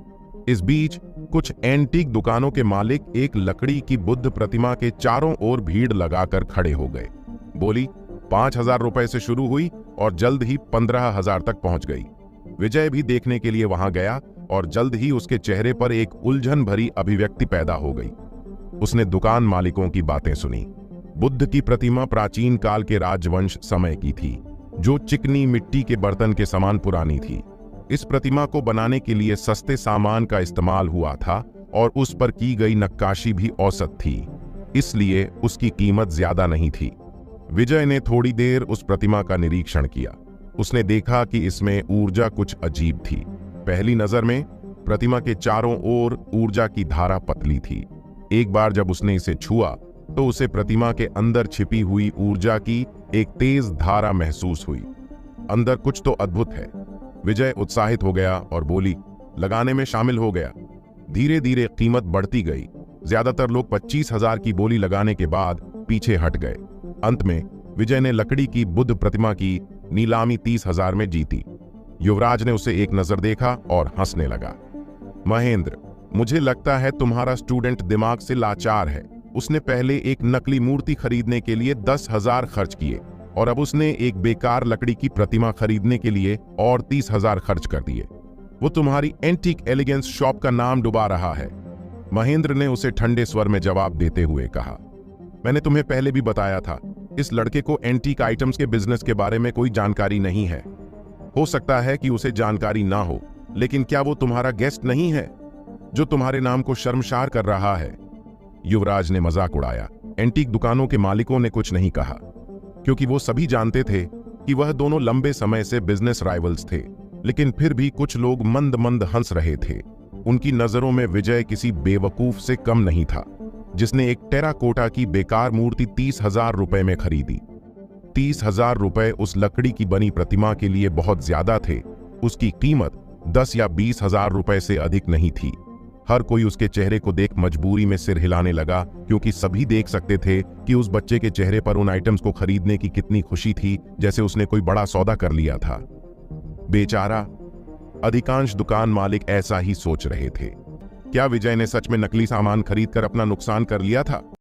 इस बीच कुछ एंटीक दुकानों के मालिक एक लकड़ी की बुद्ध प्रतिमा के चारों ओर भीड़ लगाकर खड़े हो गए। बोली 5,000 रुपए से शुरू हुई और जल्द ही 15,000 तक पहुंच गई। विजय भी देखने के लिए वहां गया और जल्द ही उसके चेहरे पर एक उलझन भरी अभिव्यक्ति पैदा हो गई। उसने दुकान मालिकों की बातें सुनी। बुद्ध की प्रतिमा प्राचीन काल के राजवंश समय की थी, जो चिकनी मिट्टी के बर्तन के समान पुरानी थी। इस प्रतिमा को बनाने के लिए सस्ते सामान का इस्तेमाल हुआ था और उस पर की गई नक्काशी भी औसत थी, इसलिए उसकी कीमत ज्यादा नहीं थी। विजय ने थोड़ी देर उस प्रतिमा का निरीक्षण किया। उसने देखा कि इसमें ऊर्जा कुछ अजीब थी। पहली नजर में प्रतिमा के चारों ओर ऊर्जा की धारा पतली थी। एक बार जब उसने इसे छुआ, तो उसे प्रतिमा के अंदर छिपी हुई ऊर्जा की एक तेज धारा महसूस हुई। अंदर कुछ तो अद्भुत है। विजय उत्साहित हो गया और बोली, लगाने में शामिल हो गया। धीरे धीरे कीमत बढ़ती गई। ज्यादातर लोग 25,000 की बोली लगाने के बाद पीछे हट गए। अंत में विजय ने लकड़ी की बुद्ध प्रतिमा की नीलामी 30,000 में जीती। युवराज ने उसे एक नजर देखा और हंसने लगा। महेंद्र, मुझे लगता है तुम्हारा स्टूडेंट दिमाग से लाचार है। उसने पहले एक नकली मूर्ति खरीदने के लिए 10,000 खर्च किए और अब उसने एक बेकार लकड़ी की प्रतिमा खरीदने के लिए और 30,000 खर्च कर दिए। वो तुम्हारी एंटीक एलिगेंस शॉप का नाम डुबा रहा है। महेंद्र ने उसे ठंडे स्वर में जवाब देते हुए कहा, मैंने तुम्हें पहले भी बताया था, इस लड़के को एंटीक आइटम्स के बिजनेस के बारे में कोई जानकारी नहीं है। हो सकता है कि उसे जानकारी ना हो, लेकिन क्या वो तुम्हारा गेस्ट नहीं है जो तुम्हारे नाम को शर्मसार कर रहा है? युवराज ने मजाक उड़ाया। एंटीक दुकानों के मालिकों ने कुछ नहीं कहा, क्योंकि वो सभी जानते थे कि वह दोनों लंबे समय से बिजनेस राइवल्स थे। लेकिन फिर भी कुछ लोग मंद मंद हंस रहे थे। उनकी नजरों में विजय किसी बेवकूफ से कम नहीं था, जिसने एक टेराकोटा की बेकार मूर्ति 30,000 रुपए में खरीदी। 30,000 रुपए उस लकड़ी की बनी प्रतिमा के लिए बहुत ज्यादा थे। उसकी कीमत 10 या 20,000 रुपए से अधिक नहीं थी। हर कोई उसके चेहरे को देख मजबूरी में सिर हिलाने लगा, क्योंकि सभी देख सकते थे कि उस बच्चे के चेहरे पर उन आइटम्स को खरीदने की कितनी खुशी थी, जैसे उसने कोई बड़ा सौदा कर लिया था। बेचारा, अधिकांश दुकान मालिक ऐसा ही सोच रहे थे। क्या विजय ने सच में नकली सामान खरीदकर अपना नुकसान कर लिया था?